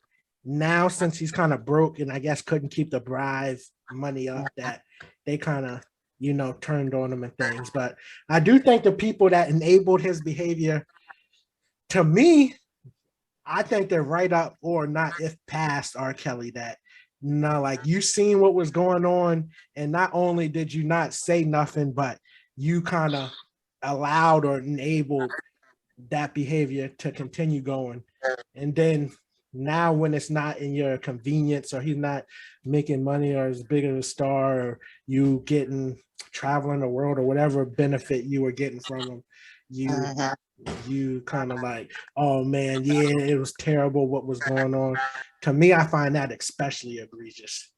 now, since he's kind of broke and I guess couldn't keep the bribe money up, that they kind of, turned on him and things. But I do think the people that enabled his behavior, to me, I think they're right up or not if past R. Kelly that. Like you seen what was going on, and not only did you not say nothing, but you kind of allowed or enabled that behavior to continue going. And then now when it's not in your convenience or he's not making money or as big of a star or you getting traveling the world or whatever benefit you were getting from him, you kind of like, oh man, yeah, it was terrible what was going on. To me, I find that especially egregious.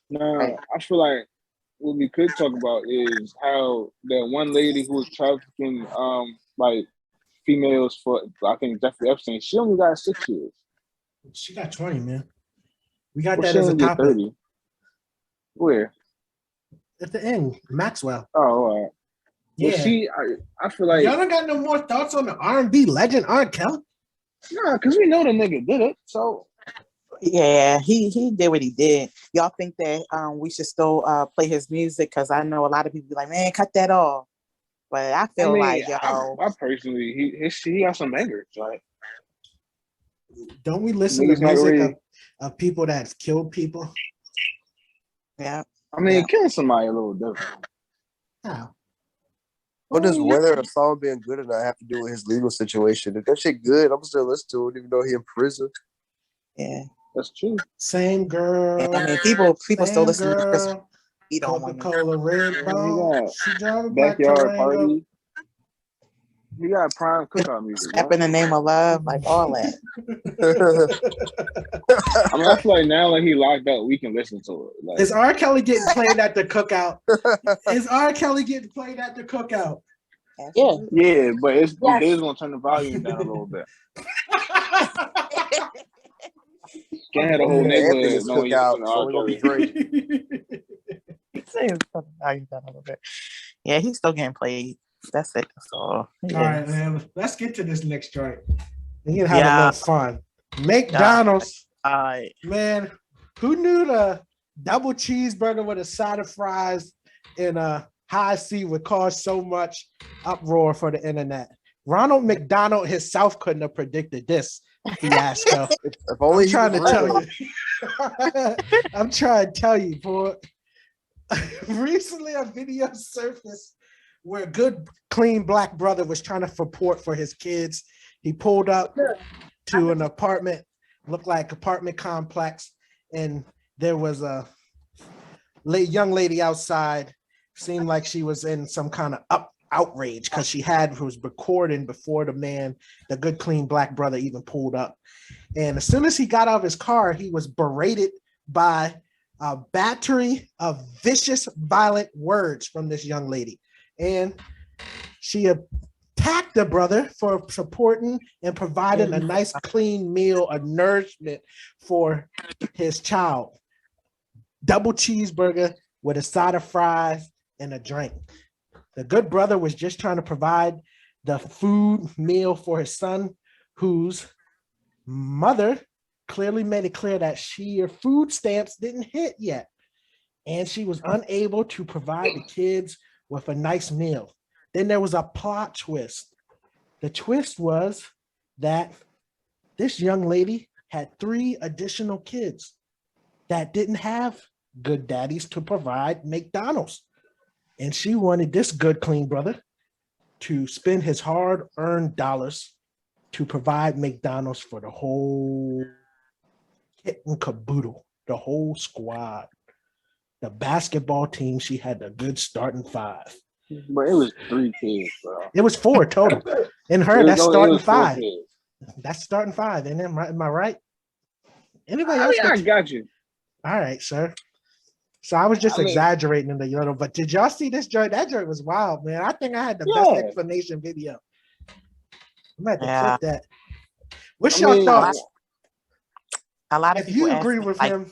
No, I feel like what we could talk about is how that one lady who was trafficking like females for, I think, Jeffrey Epstein, she only got 6 years. She got 20, man. We got that as a topic. 30. Where? At the end, Maxwell. Oh, all right. Yeah. Well, I feel like y'all don't got no more thoughts on the R&B legend R. Kelly. Nah, because we know the nigga did it. So Yeah, he did what he did. Y'all think that we should still play his music? Because I know a lot of people be like, man, cut that off. But I I feel mean, like, yo, I personally, he got some bangers. Like Don't we listen to niggas not music really. of people that's killed people? yeah, I mean, yeah. killing somebody a little different. How? What does whether a song being good or not have to do with his legal situation? If that shit good, I'm still listen to it, even though he in prison. Yeah. That's true. Same girl. I mean, people still Same listen to Chris girl. Beat on women. Coca-Cola Red You Bone. got She drive a black backyard Durango. party. You got prime cookout music. Step in the name of love, like all that. I mean, I feel like now that he locked up, we can listen to it. Like, Is R. Kelly getting played at the cookout? Is R. Kelly getting played at the cookout? Yeah. yeah, but it's they just gonna turn the volume down a little bit. Can't have the whole neighborhood knowing you listen to so R. we're gonna be Kelly. great. Yeah, he's still getting played. That's it. So yeah. All right, man. Let's get to this next joint. We can have a little fun. McDonald's. Man, who knew the double cheeseburger with a side of fries in a high C would cause so much uproar for the internet? Ronald McDonald himself couldn't have predicted this fiasco. If only I'm trying to tell you. I'm trying to tell you, boy. Recently, a video surfaced where a good, clean black brother was trying to support for his kids. He pulled up to an apartment, looked like apartment complex, and there was a young lady outside. Seemed like she was in some kind of outrage because she was recording before the good, clean black brother even pulled up. And as soon as he got out of his car, he was berated by a battery of vicious, violent words from this young lady. And she attacked the brother for supporting and providing a nice, clean meal of nourishment for his child. Double cheeseburger with a side of fries and a drink. The good brother was just trying to provide the food meal for his son, whose mother clearly made it clear that her food stamps didn't hit yet. And she was unable to provide the kids with a nice meal. Then there was a plot twist. The twist was that this young lady had 3 additional kids that didn't have good daddies to provide McDonald's. And she wanted this good, clean brother to spend his hard-earned dollars to provide McDonald's for the whole kit and caboodle, the whole squad. The basketball team, she had a good starting 5. But it was 3 kids, bro. It was 4 total. And her, that's starting 5. That's starting 5. And am I right? Anybody else? I got you. All right, sir. So I was just exaggerating in the little, but did y'all see this joint? That joint was wild, man. I think I had the best explanation video. I'm going to clip that. What's your thoughts? A lot of if people you agree with him.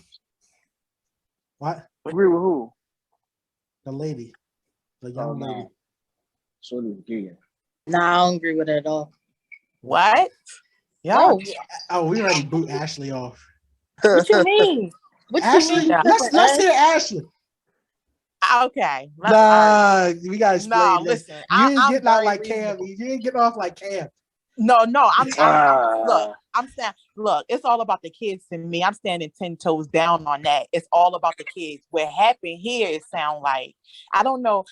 What? Agree with who? The lady. The young lady. Sort of vegan. Nah, I don't agree with it at all. What? Yeah. Oh, we already boot Ashley off. What you mean? What Ashley, you mean? let's hear Ashley. Okay. Nah, we gotta explain no, this. listen. You ain't I'm getting out like reasonable. Cam. You ain't getting off like Cam. No, I'm saying, look, it's all about the kids to me. I'm standing 10 toes down on that. It's all about the kids. What happened here, it sound like, I don't know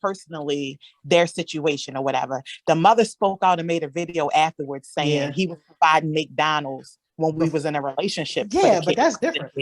personally their situation or whatever. The mother spoke out and made a video afterwards saying he was providing McDonald's when we was in a relationship. Yeah, but that's different.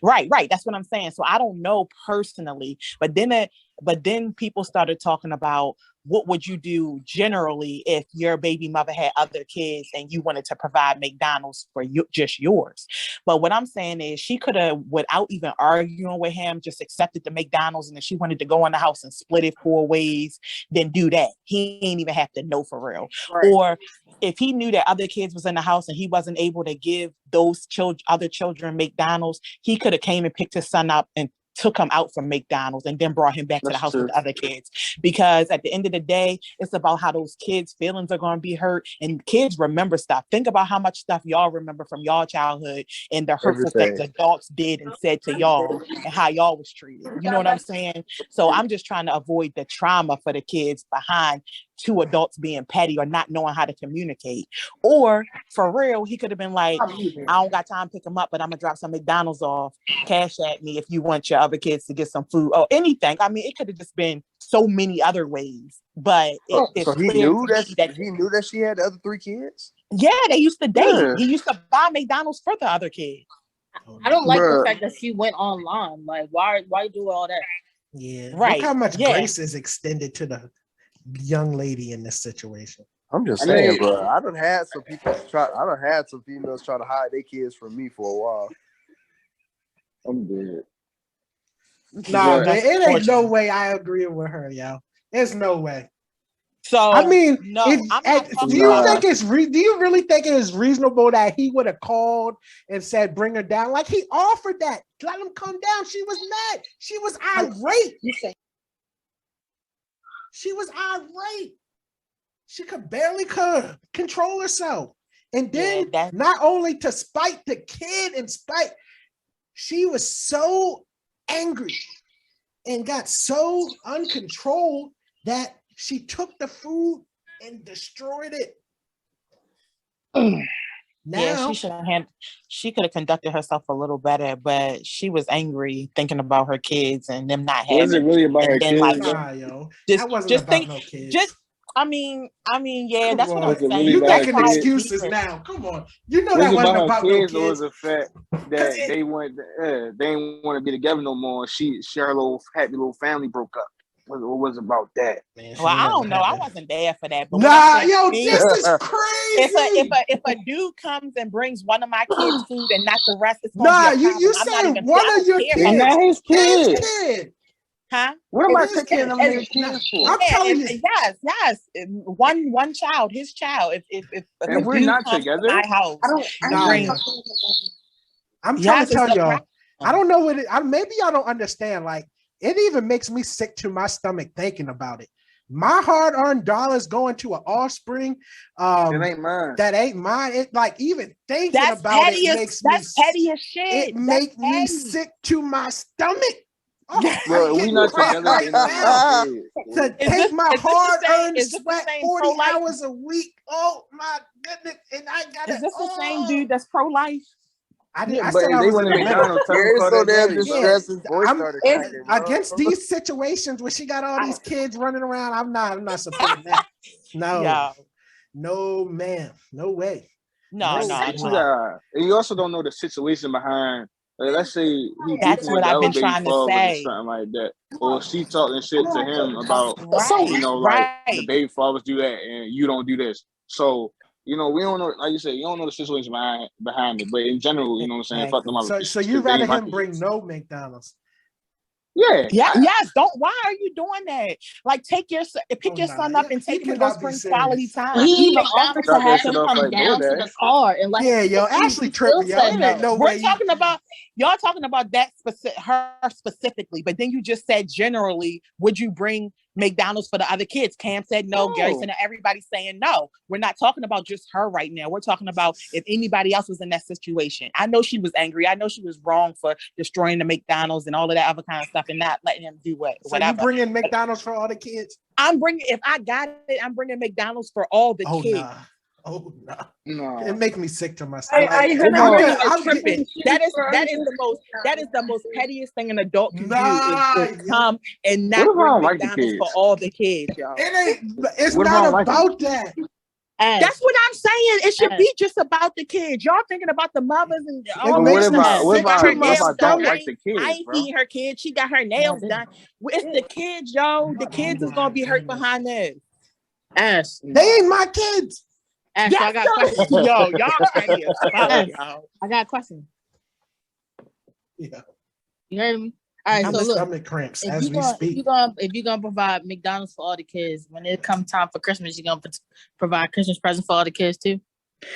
Right. That's what I'm saying. So I don't know personally, but then people started talking about what would you do generally if your baby mother had other kids and you wanted to provide McDonald's for just yours. But what I'm saying is she could have, without even arguing with him, just accepted the McDonald's, and if she wanted to go in the house and split it 4 ways, then do that. He ain't even have to know for real. Right. Or if he knew that other kids was in the house and he wasn't able to give those other children McDonald's, he could have came and picked his son up and took him out from McDonald's and then brought him back to the house with the other kids. Because at the end of the day, it's about how those kids' feelings are going to be hurt. And kids remember stuff. Think about how much stuff y'all remember from y'all childhood and the hurtful things adults did and said to y'all and how y'all was treated. You know what I'm saying? So I'm just trying to avoid the trauma for the kids behind two adults being petty or not knowing how to communicate. Or for real, he could have been like, I don't got time to pick him up, but I'm gonna drop some McDonald's off. Cash at me if you want your other kids to get some food or anything. I mean, it could have just been so many other ways. But so he knew that she had the other 3 kids. Yeah, they used to date. Yeah. He used to buy McDonald's for the other kid. I don't like the fact that she went online. Like, why do all that? Yeah, right. Look how much grace is extended to the young lady in this situation. I'm just saying, bro. I done had some females try to hide their kids from me for a while. I'm dead. Nah, man, it ain't no way I agree with her, yo. There's no way. So I mean, no, do you really think it is reasonable that he would have called and said, "Bring her down"? Like he offered that, let him come down. She was mad. She was irate. She was irate. She could barely control herself. And then not only to spite the kid and she was so angry and got so uncontrolled that she took the food and destroyed it. Now, she could have conducted herself a little better, but she was angry thinking about her kids and them not having. Was it really about her kids? Like, yo, that wasn't about no kids. I mean, yeah, that's what I'm saying. Really you making excuses now? Come on, you know that wasn't about no kids. It was the fact that they didn't want to be together no more. Her little happy little family broke up. What was about that? Man, well, I don't know. I wasn't there for that. But this is crazy. If a dude comes and brings one of my kids food and not the rest, it's you saying one of your kids, not his kid. Huh? What am I taking them kids for? I'm telling you, yes. One child, his child. If and we're not together. My house. I'm trying to tell y'all. I don't know what maybe y'all don't understand. Like, it even makes me sick to my stomach thinking about it. My hard-earned dollars going to an offspring. It ain't mine. That ain't mine. It like even thinking about it makes me petty as shit. It makes me sick to my stomach. Oh, bro, we not together right now. To take my hard-earned sweat 40 hours a week. Oh my goodness! And I got. Is this the same dude that's pro-life? I said I was so damn distressed. His voice started cracking, against these situations where she got all these kids running around. I'm not supporting that. No, ma'am, no way. No. You also don't know the situation behind. Let's say that's what I've been trying to say, something like that, or she talking shit to him about, the baby fathers do that and you don't do this. So. We don't know, like you said, you don't know the situation behind it, but in general, you know what I'm saying? Fuck them up. So you rather him bring no McDonald's? Yeah. Yes. Why are you doing that? Like, pick your son up and take him and go spend quality time. He even offered to have him come down to the car and Ashley tripping. Y'all talking about that her specifically, but then you just said generally, would you bring McDonald's for the other kids? Cam said no. Gary said no. Everybody's saying no. We're not talking about just her right now. We're talking about if anybody else was in that situation. I know she was angry. I know she was wrong for destroying the McDonald's and all of that other kind of stuff and not letting him do whatever. So you bringing McDonald's for all the kids? If I got it, I'm bringing McDonald's for all the kids. Nah. Oh no! It makes me sick to my stomach. I'm tripping. That is the most pettiest thing an adult can do is come and not bring McDonald's for all the kids, y'all. It's not about that. That's what I'm saying. It should be just about the kids. Y'all thinking about the mothers and all this. I ain't feeding her kids. She got her nails done. It's the kids, yo. The kids is gonna be hurt behind this. They ain't my kids. I got a question. Yo, y'all. I got a question. Yeah. You heard me? All right, so look, stomach cramps as we speak. If you're gonna provide McDonald's for all the kids, when it comes time for Christmas, you're gonna provide Christmas presents for all the kids too.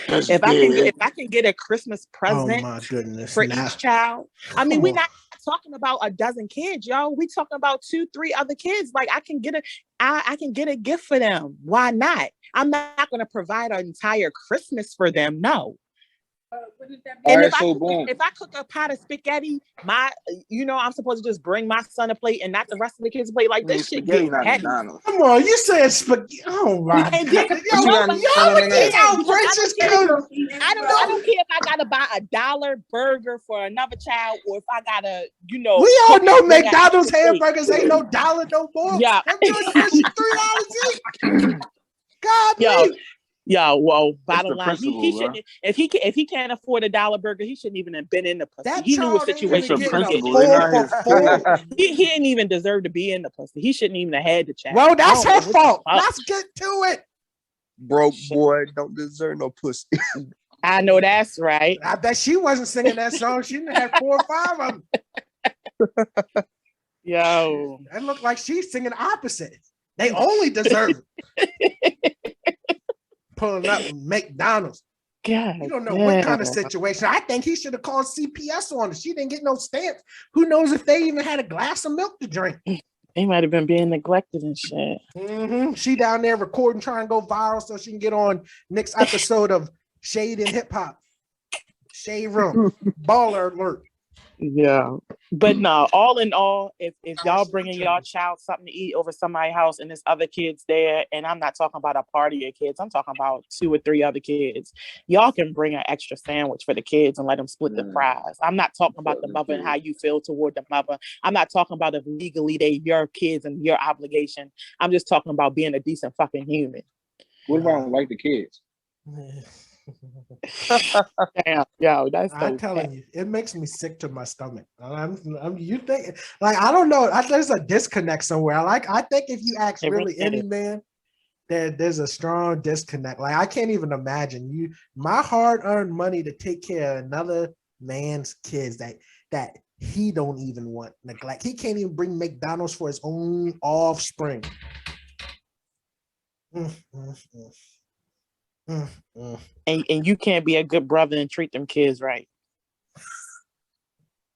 If I can get a Christmas present my goodness, for each child. I mean, we're not talking about a dozen kids, yo. We talking about 2-3 other kids. Like I can get a gift for them. Why not? I'm not going to provide an entire Christmas for them. No. And if I cook a pot of spaghetti, I'm supposed to just bring my son a plate and not the rest of the kids a plate. Like this shit get petty. Come on, you said spaghetti. Oh my god! Y'all get outrageous. I don't care if I gotta buy a $1 burger for another child, or if I gotta, We all know McDonald's hamburgers ain't no dollar no more. Yeah, $3 each. God, well, bottom line, he shouldn't. If he can't afford a $1 burger, he shouldn't even have been in the pussy. That he knew what situation he was in. He didn't even deserve to be in the pussy. He shouldn't even have had the child. Well, that's her fault. Let's get to it. Broke boy don't deserve no pussy. I know that's right. I bet she wasn't singing that song. She didn't have 4 or 5 of them. Yo, that looked like she's singing opposite. They only deserve it. Pulling up McDonald's. God, you don't know what kind of situation. I think he should have called CPS on her. She didn't get no stamps. Who knows if they even had a glass of milk to drink? They might have been being neglected and shit. Mm-hmm. She down there recording, trying to go viral so she can get on next episode of Shade and Hip Hop. Shade Room. Baller alert. Yeah. But no, all in all, if y'all bringing y'all child something to eat over somebody's house and there's other kids there, and I'm not talking about a party of kids, I'm talking about 2 or 3 other kids, y'all can bring an extra sandwich for the kids and let them split the fries. I'm not talking about the mother and how you feel toward the mother. I'm not talking about if legally they your kids and your obligation. I'm just talking about being a decent fucking human. What if I don't like the kids? Damn, yo, that's I'm telling you, it makes me sick to my stomach. You think like I don't know. There's a disconnect somewhere. I think if you ask really any man, there's a strong disconnect. Like I can't even imagine my hard-earned money to take care of another man's kids that he don't even want neglect. He can't even bring McDonald's for his own offspring. And you can't be a good brother and treat them kids right.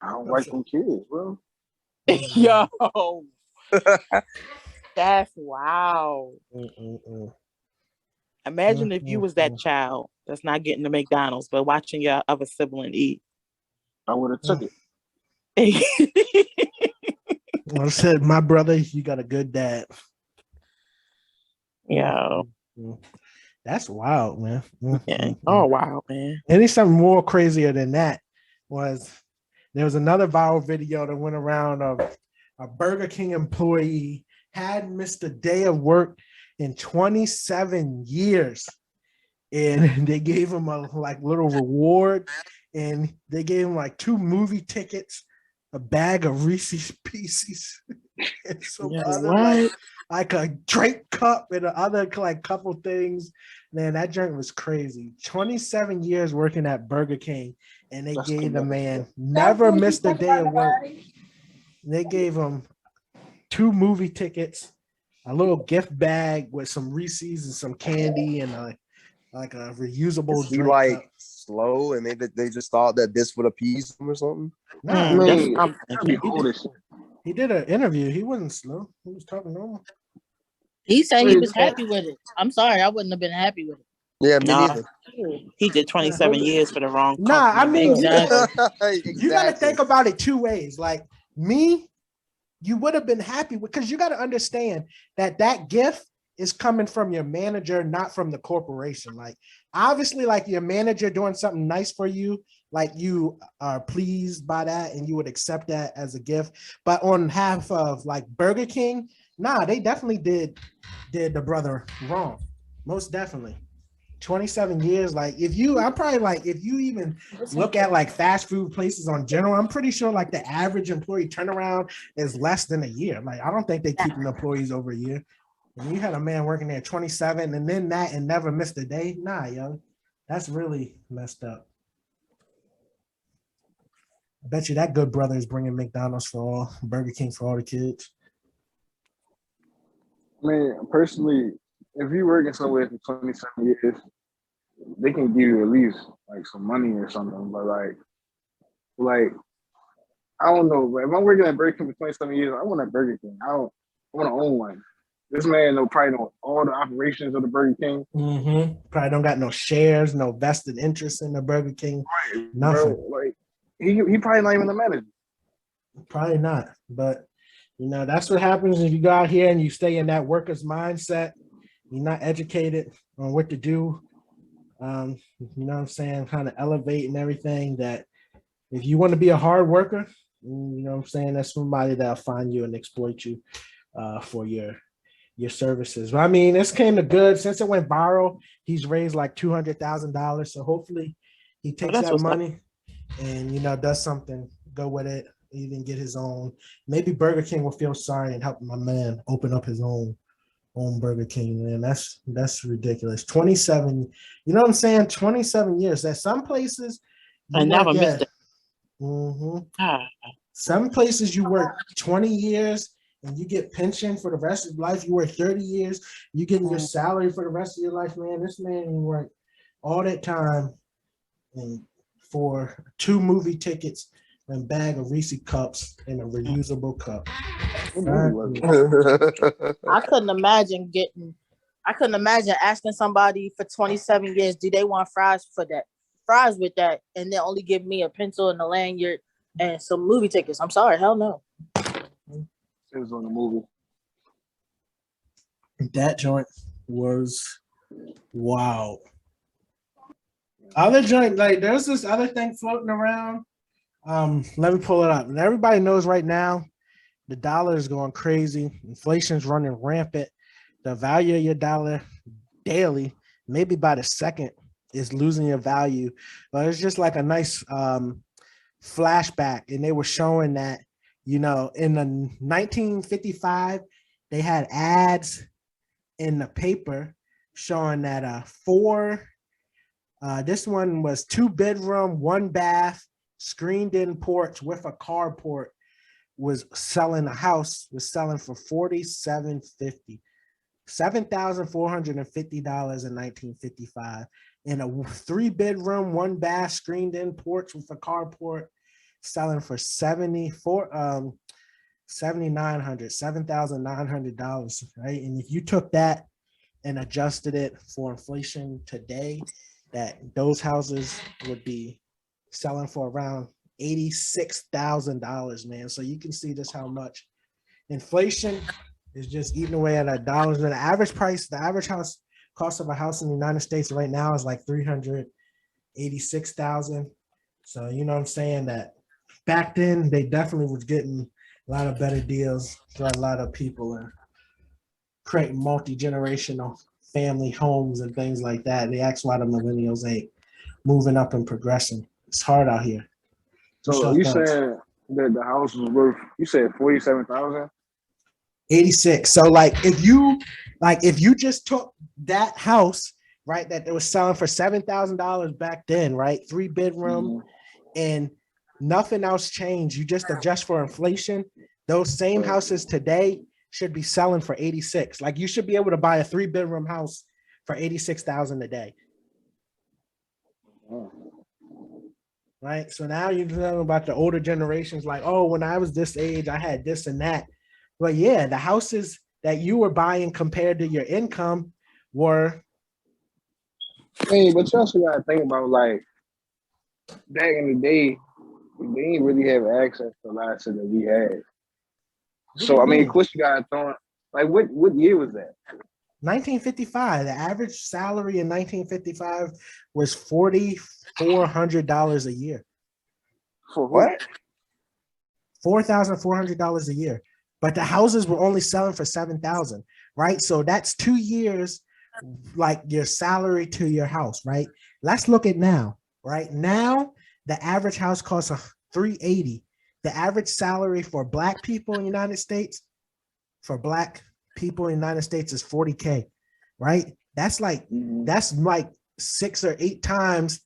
I don't like them kids, bro. Yo, that's wow. Imagine if you was that child that's not getting to McDonald's but watching your other sibling eat. I would have took it. I said, my brother, you got a good dad. Yeah. That's wild, man. Yeah. Oh, wow, man. And it's something more crazier than that there was another viral video that went around of a Burger King employee had missed a day of work in 27 years. And they gave him a little reward, and they gave him 2 movie tickets, a bag of Reese's Pieces, and some other a drink cup and other couple things. Man, that joint was crazy. 27 years working at Burger King, and they gave the man never missed a day of work. They gave him 2 movie tickets, a little gift bag with some Reese's and some candy and a reusable drink cup. Slow, and they just thought that this would appease him or something. He did an interview. He wasn't slow. He was talking normal. He said he was happy with it. I'm sorry, I wouldn't have been happy with it. Yeah, me neither. He did 27 years for the wrong company. I mean, exactly. You got to think about it 2 ways. Like me, you would have been happy because you got to understand that gift is coming from your manager, not from the corporation. Like obviously, your manager doing something nice for you, you are pleased by that and you would accept that as a gift. But on half of Burger King, they definitely did the brother wrong. Most definitely. 27 years. If you even look at fast food places on general, I'm pretty sure the average employee turnaround is less than a year. I don't think they keep employees over a year. And you had a man working there 27 and then that and never missed a day. Yo, that's really messed up. I bet you that good brother is bringing McDonald's for all, Burger King for all the kids. I mean, personally, if you're working somewhere for 27 years, they can give you at least some money or something. But I don't know, but if I'm working at Burger King for 27 years, I want a Burger King. I want to own one. This man probably know all the operations of the Burger King. Probably don't got no shares, no vested interest in the Burger King. Right, Nothing. bro, like he probably not even the manager. Probably not. But that's what happens if you go out here and you stay in that worker's mindset. You're not educated on what to do. You know what I'm saying? Kind of elevate and everything. That if you want to be a hard worker, you know what I'm saying, that's somebody that'll find you and exploit you for your services. But I mean, it's kind of good since it went viral. He's raised like $200,000. So hopefully he takes that money and does something, go with it, even get his own. Maybe Burger King will feel sorry and help my man open up his own Burger King. Man, that's ridiculous. 27, you know what I'm saying? 27 years. That some places I never missed it. Some places you work 20 years and you get pension for the rest of your life. You work 30 years, you getting your salary for the rest of your life, man. This man worked all that time and for 2 movie tickets and bag of Reese cups and a reusable cup. I couldn't imagine asking somebody for 27 years, do they want fries with that, and then only give me a pencil and a lanyard and some movie tickets. I'm sorry, hell no. It was on the movie. That joint was wow. Other joint, like there's this other thing floating around. Let me pull it up. And everybody knows right now the dollar is going crazy. Inflation's running rampant. The value of your dollar daily, maybe by the second, is losing your value. But it's just like a nice flashback. And they were showing that, in the 1955, they had ads in the paper showing that this one was 2-bedroom, 1 bath, screened in porch with a carport, was selling for $47.50. $7,450 in 1955, and a 3-bedroom, 1 bath, screened in porch with a carport selling for $7,900, right? And if you took that and adjusted it for inflation today, that those houses would be selling for around $86,000, man. So you can see just how much inflation is just eating away at our dollars. And the average house cost of a house in the United States right now is like $386,000. So you know what I'm saying, that back then they definitely was getting a lot of better deals for a lot of people and creating multi-generational family homes and things like that. They ask why the millennials ain't moving up and progressing. It's hard out here. So you saying that the house was worth, you said 47,000? 86. So if you just took that house, right, that they were selling for $7,000 back then, right, 3-bedroom, and nothing else changed, you just adjust for inflation, those same houses today should be selling for 86. Like you should be able to buy a 3-bedroom house for 86,000 a day. Right. So now you're talking about the older generations, like, oh, when I was this age, I had this and that. But yeah, the houses that you were buying compared to your income were. Hey, but you also gotta think about, like, back in the day, they didn't really have access to a lot of shit that we had. So I mean, of course you gotta throw, like, what year was that? 1955. The average salary in 1955 was $4,400 a year. For what? $4,400 a year. But the houses were only selling for $7,000, right? So that's 2 years, like your salary to your house, right? Let's look at now. Right now, the average house costs $380. The average salary for Black people in the United States, is $40K, right? That's like 6 or 8 times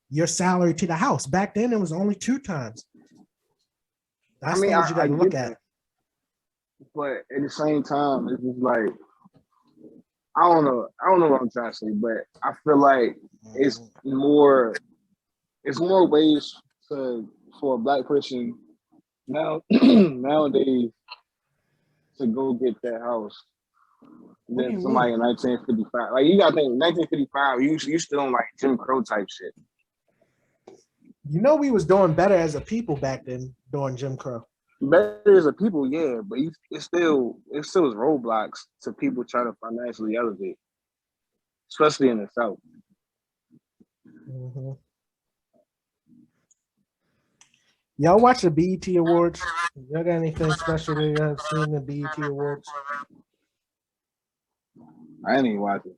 your salary to the house. Back then, it was only 2 times. That's what you got to look at. But at the same time, it's just like, I don't know what I'm trying to say, but I feel like it's more ways for a Black person Now nowadays to go get that house, What do then you somebody mean? in 1955. Like you gotta think 1955, you still on like Jim Crow type shit. You know, we was doing better as a people back then during Jim Crow. Better as a people, yeah, but it still is roadblocks to people trying to financially elevate, especially in the South. Mm-hmm. Y'all watch the BET Awards? Y'all got anything special that you have seen the BET Awards? I ain't even watching.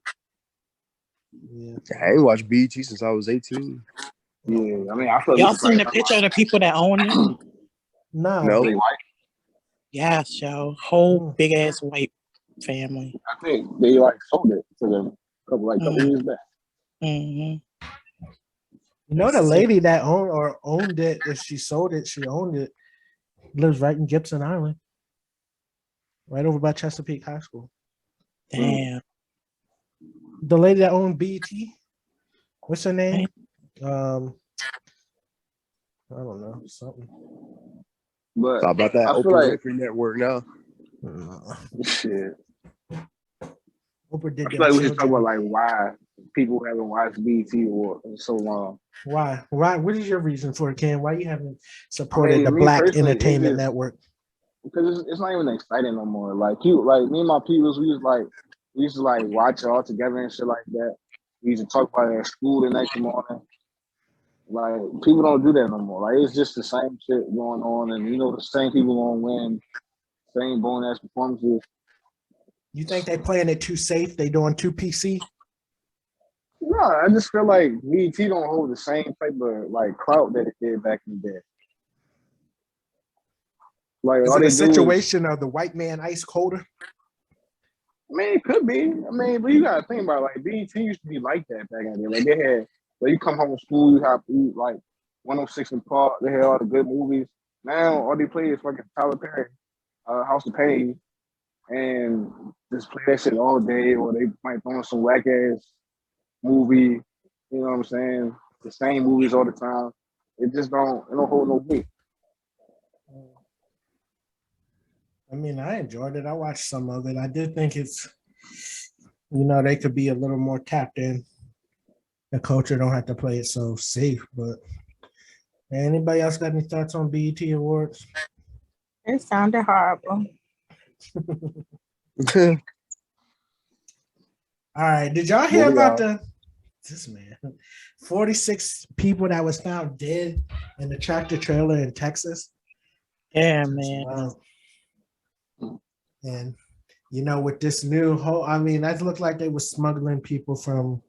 Yeah. I ain't watched BET since I was 18. Yeah, I mean, I feel Y'all it's seen the like picture of the people that own it? No. No. they white. Yes, yo. Whole big ass white family. I think they like sold it to them a couple years back. Mm-hmm. You know, the lady that owned it, if she sold it, she owned it, lives right in Gibson Island, right over by Chesapeake High School. Damn. The lady that owned BET, what's her name? I don't know, something. But How about that I feel Oprah like Winfrey Network now? shit. Oprah did I feel them like we should talk about children. like why people haven't watched BET Award in so long. Why? What is your reason for it, Ken? Why you haven't supported the me Black personally, Entertainment Network? Because it's not even exciting no more. Like you, like me and my peoples, we used to like watch it all together and shit like that. We used to talk about it at school the next morning. Like people don't do that no more. Like it's just the same shit going on, and you know the same people gonna win, same bone ass performances. You think they playing it too safe? They doing too PC? No, I just feel like BET don't hold the same type of like clout that it did back in the day. Like Is all it they a do situation of the white man ice colder? I mean, it could be. I mean, but you gotta think about it, like BET used to be like that back in the day. Like they had, like you come home from school, you have to eat like 106 in Park. They had all the good movies. Now all they play is fucking Tyler Perry, House of Pain, and just play that shit all day, or they might throw in some whack ass movie. You know what I'm saying? The same movies all the time. It don't hold no weight. I mean, I enjoyed it. I watched some of it. I did think it's, they could be a little more tapped in. The culture don't have to play it so safe. But anybody else got any thoughts on BET Awards? It sounded horrible. All right. Did y'all hear about this man? 46 people that was found dead in the tractor trailer in Texas. Yeah, man. Wow. And with this new whole, that looked like they were smuggling people from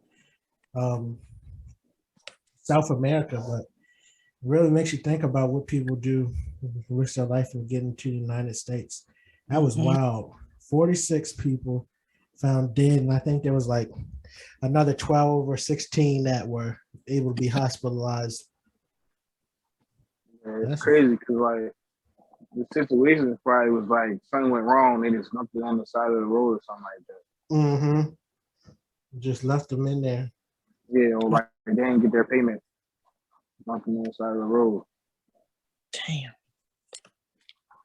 South America, but it really makes you think about what people do risk their life and getting to the United States. That was wild. 46 people found dead, and I think there was like another 12 or 16 that were able to be hospitalized. Yeah, it's crazy because like the situation probably was like something went wrong. They just dumped it on the side of the road or something like that. Mm-hmm. Just left them in there. Yeah, or like they didn't get their payment. Dumped them on the side of the road. Damn.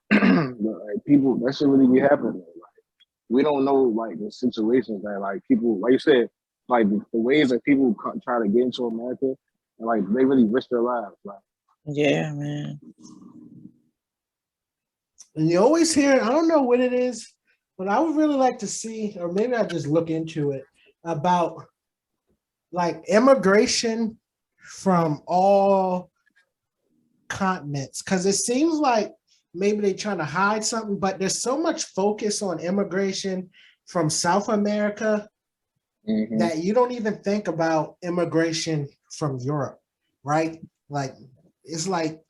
But like people, that should really be happening. Like we don't know like the situations that like people, like you said, like the ways that people try to get into America, and like they really risk their lives. Like yeah, man. And you always hear, I don't know what it is, but I would really like to see, or maybe I just look into it, about like immigration from all continents. Because it seems like maybe they're trying to hide something, but there's so much focus on immigration from South America that you don't even think about immigration from Europe, right? Like, it's like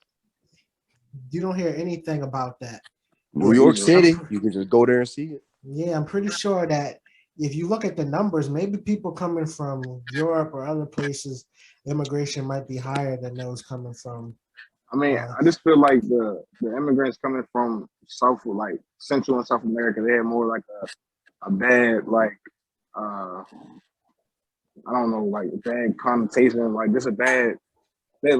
you don't hear anything about that. New York City, you can just go there and see it. Yeah, I'm pretty sure that if you look at the numbers, maybe people coming from Europe or other places, immigration might be higher than those coming from. I mean, I just feel like the immigrants coming from like Central and South America, they have more like a bad like I don't know, like bad connotation, like this a bad. They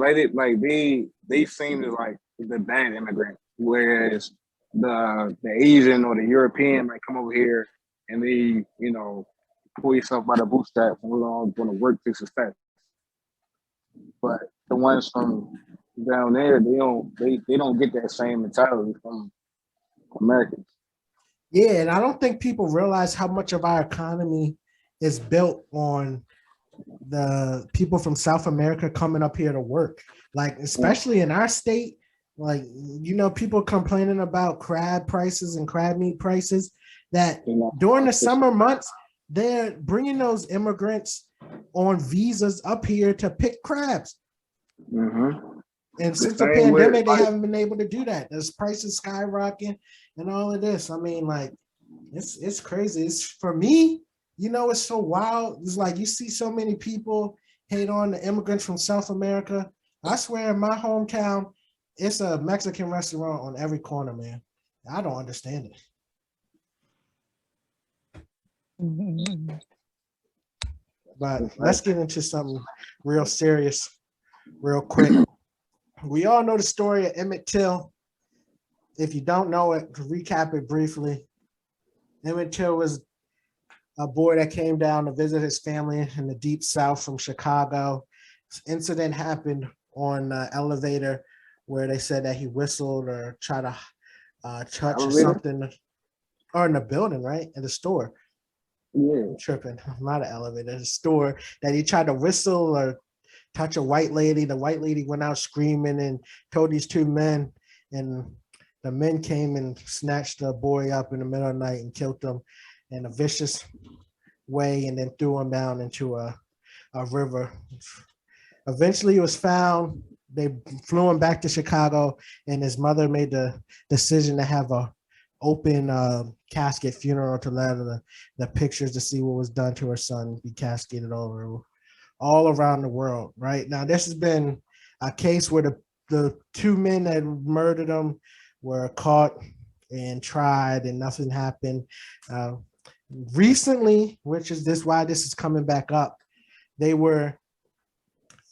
seem to like the bad immigrant. whereas the Asian or the European might come over here and they, pull yourself by the bootstraps and we're all going to work to success. But the ones from down there, they don't get that same mentality from Americans. Yeah, and I don't think people realize how much of our economy is built on the people from South America coming up here to work. Like, especially in our state, like, people complaining about crab prices and crab meat prices, that during the summer months, they're bringing those immigrants on visas up here to pick crabs. Mm-hmm. And since the pandemic, they haven't been able to do that. There's prices skyrocketing and all of this. I mean, like, it's crazy. It's, for me, it's so wild. It's like you see so many people hate on the immigrants from South America. I swear, in my hometown, it's a Mexican restaurant on every corner, man. I don't understand it. But let's get into something real serious, real quick. We all know the story of Emmett Till. If you don't know it, to recap it briefly, Emmett Till was a boy that came down to visit his family in the deep South from Chicago. This incident happened on an elevator where they said that he whistled or tried to touch or something, or in the building, right? In the store. Yeah. I'm tripping. Not an elevator, the store, that he tried to whistle or touch a white lady. The white lady went out screaming and told these two men, and the men came and snatched the boy up in the middle of the night and killed him in a vicious way, and then threw him down into a river. Eventually he was found. They flew him back to Chicago, and his mother made the decision to have a open casket funeral to let the pictures to see what was done to her son be casketed over all around the world. Right now, this has been a case where the two men that murdered him were caught and tried, and nothing happened. Recently, which is why this is coming back up, they were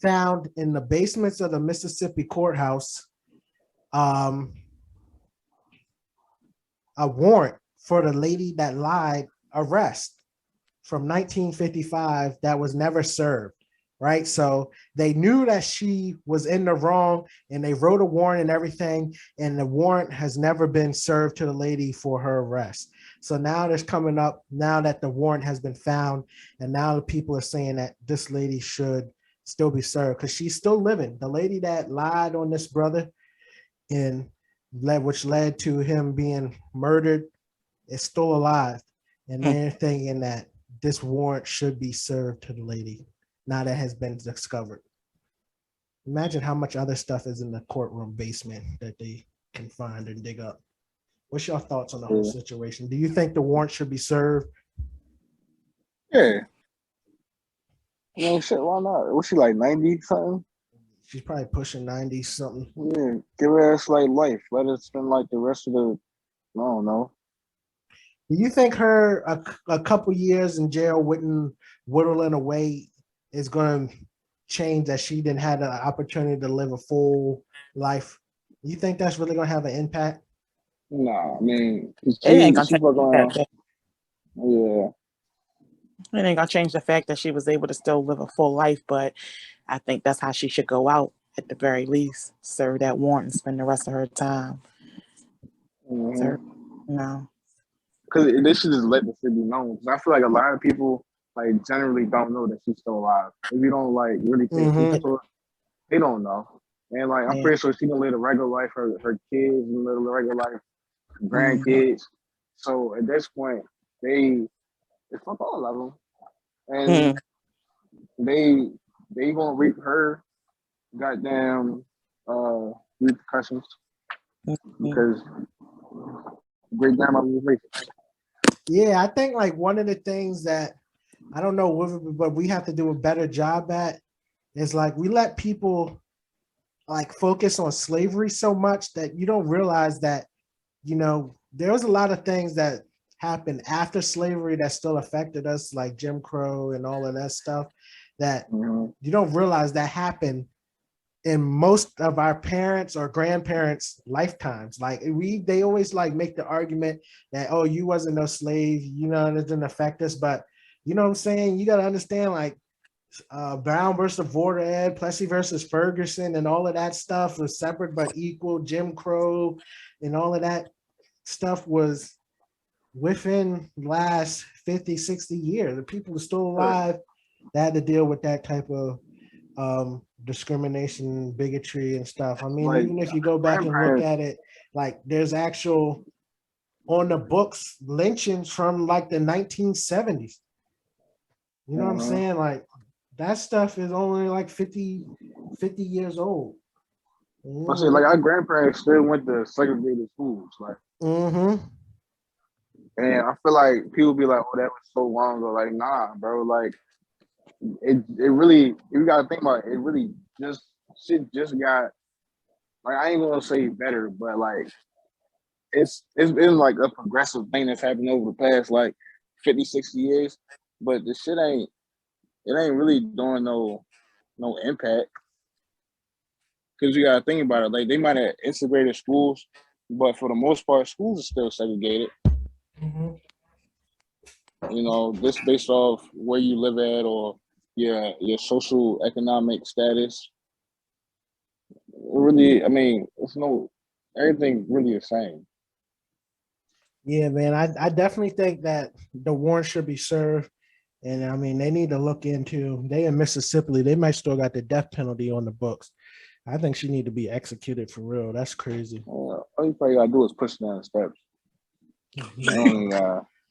found in the basements of the Mississippi courthouse, a warrant for the lady that lied arrest from 1955 that was never served, right? So they knew that she was in the wrong, and they wrote a warrant and everything, and the warrant has never been served to the lady for her arrest. So now there's coming up, now that the warrant has been found, and now the people are saying that this lady should still be served because she's still living. The lady that lied on this brother which led to him being murdered is still alive. And they're thinking that this warrant should be served to the lady now that has been discovered. Imagine how much other stuff is in the courtroom basement that they can find and dig up. What's your thoughts on the whole situation? Do you think the warrant should be served? Yeah. Shit, why not? Was she like 90 something? She's probably pushing 90 something. Yeah, give her ass like life. Let her spend like the rest of I don't know. Do you think her a couple years in jail whittling away is going to change that she didn't have the opportunity to live a full life? You think that's really going to have an impact? No, I mean, it ain't gonna change It ain't gonna change the fact that she was able to still live a full life, but I think that's how she should go out at the very least. Serve that warrant and spend the rest of her time. No. Because they should just let the shit be known. Because I feel like a lot of people like generally don't know that she's still alive. If you don't like really take people to it, they don't know. And like I'm pretty sure she gonna live a regular life. Her kids gonna live a regular life. Her grandkids. So at this point, they fuck all of them, and they gonna reap her goddamn repercussions because great grandmother was racist. Yeah, I think like one of the things that I don't know, but we have to do a better job at is like we let people like focus on slavery so much that you don't realize that, there was a lot of things that happened after slavery that still affected us, like Jim Crow and all of that stuff that you don't realize that happened in most of our parents or grandparents' lifetimes. Like they always like make the argument that, oh, you wasn't no slave, you know, it didn't affect us. But you know what I'm saying? You got to understand, like Brown versus Vorderhead, Plessy versus Ferguson, and all of that stuff was separate but equal. Jim Crow and all of that stuff was within last 50, 60 years. The people are still alive that had to deal with that type of discrimination, bigotry, and stuff. I mean, even if you go back and look at it, like there's actual on the books lynchings from like the 1970s. You know what I'm saying? Like that stuff is only like 50 years old. I say, like our grandparents still went to segregated schools, like. And I feel like people be like, "Oh, that was so long ago." Like, nah, bro. Like, it really, you gotta think about it. It really shit just got, like, I ain't gonna say better, but like it's been like a progressive thing that's happened over the past like 50, 60 years. But the shit ain't really doing no impact. Cause you gotta think about it. Like they might have integrated schools, but for the most part, schools are still segregated. You know, this based off where you live at or your social economic status. Really, I mean, everything really the same. Yeah, man, I definitely think that the warrant should be served. And I mean, they need to look into, they in Mississippi, they might still got the death penalty on the books. I think she need to be executed for real. That's crazy. All you probably gotta do is push down the steps.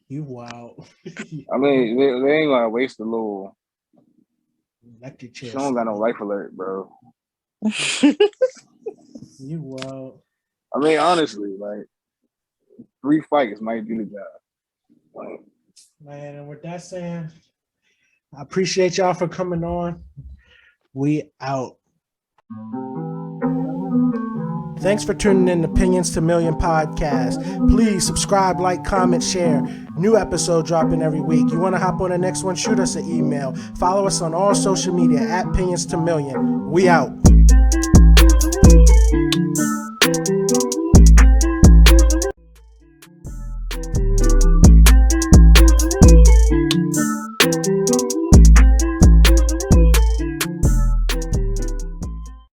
You wild. I mean, they ain't gonna waste a little. Electric chair. She don't got no life alert, bro. You wild. I mean, honestly, like 3 fights might do the job. Like, man, and with that saying, I appreciate y'all for coming on. We out. Thanks for tuning in to Opinions to Million podcast. Please subscribe, like, comment, share. New episode dropping every week. You want to hop on the next one? Shoot us an email. Follow us on all social media at Opinions to Million. We out.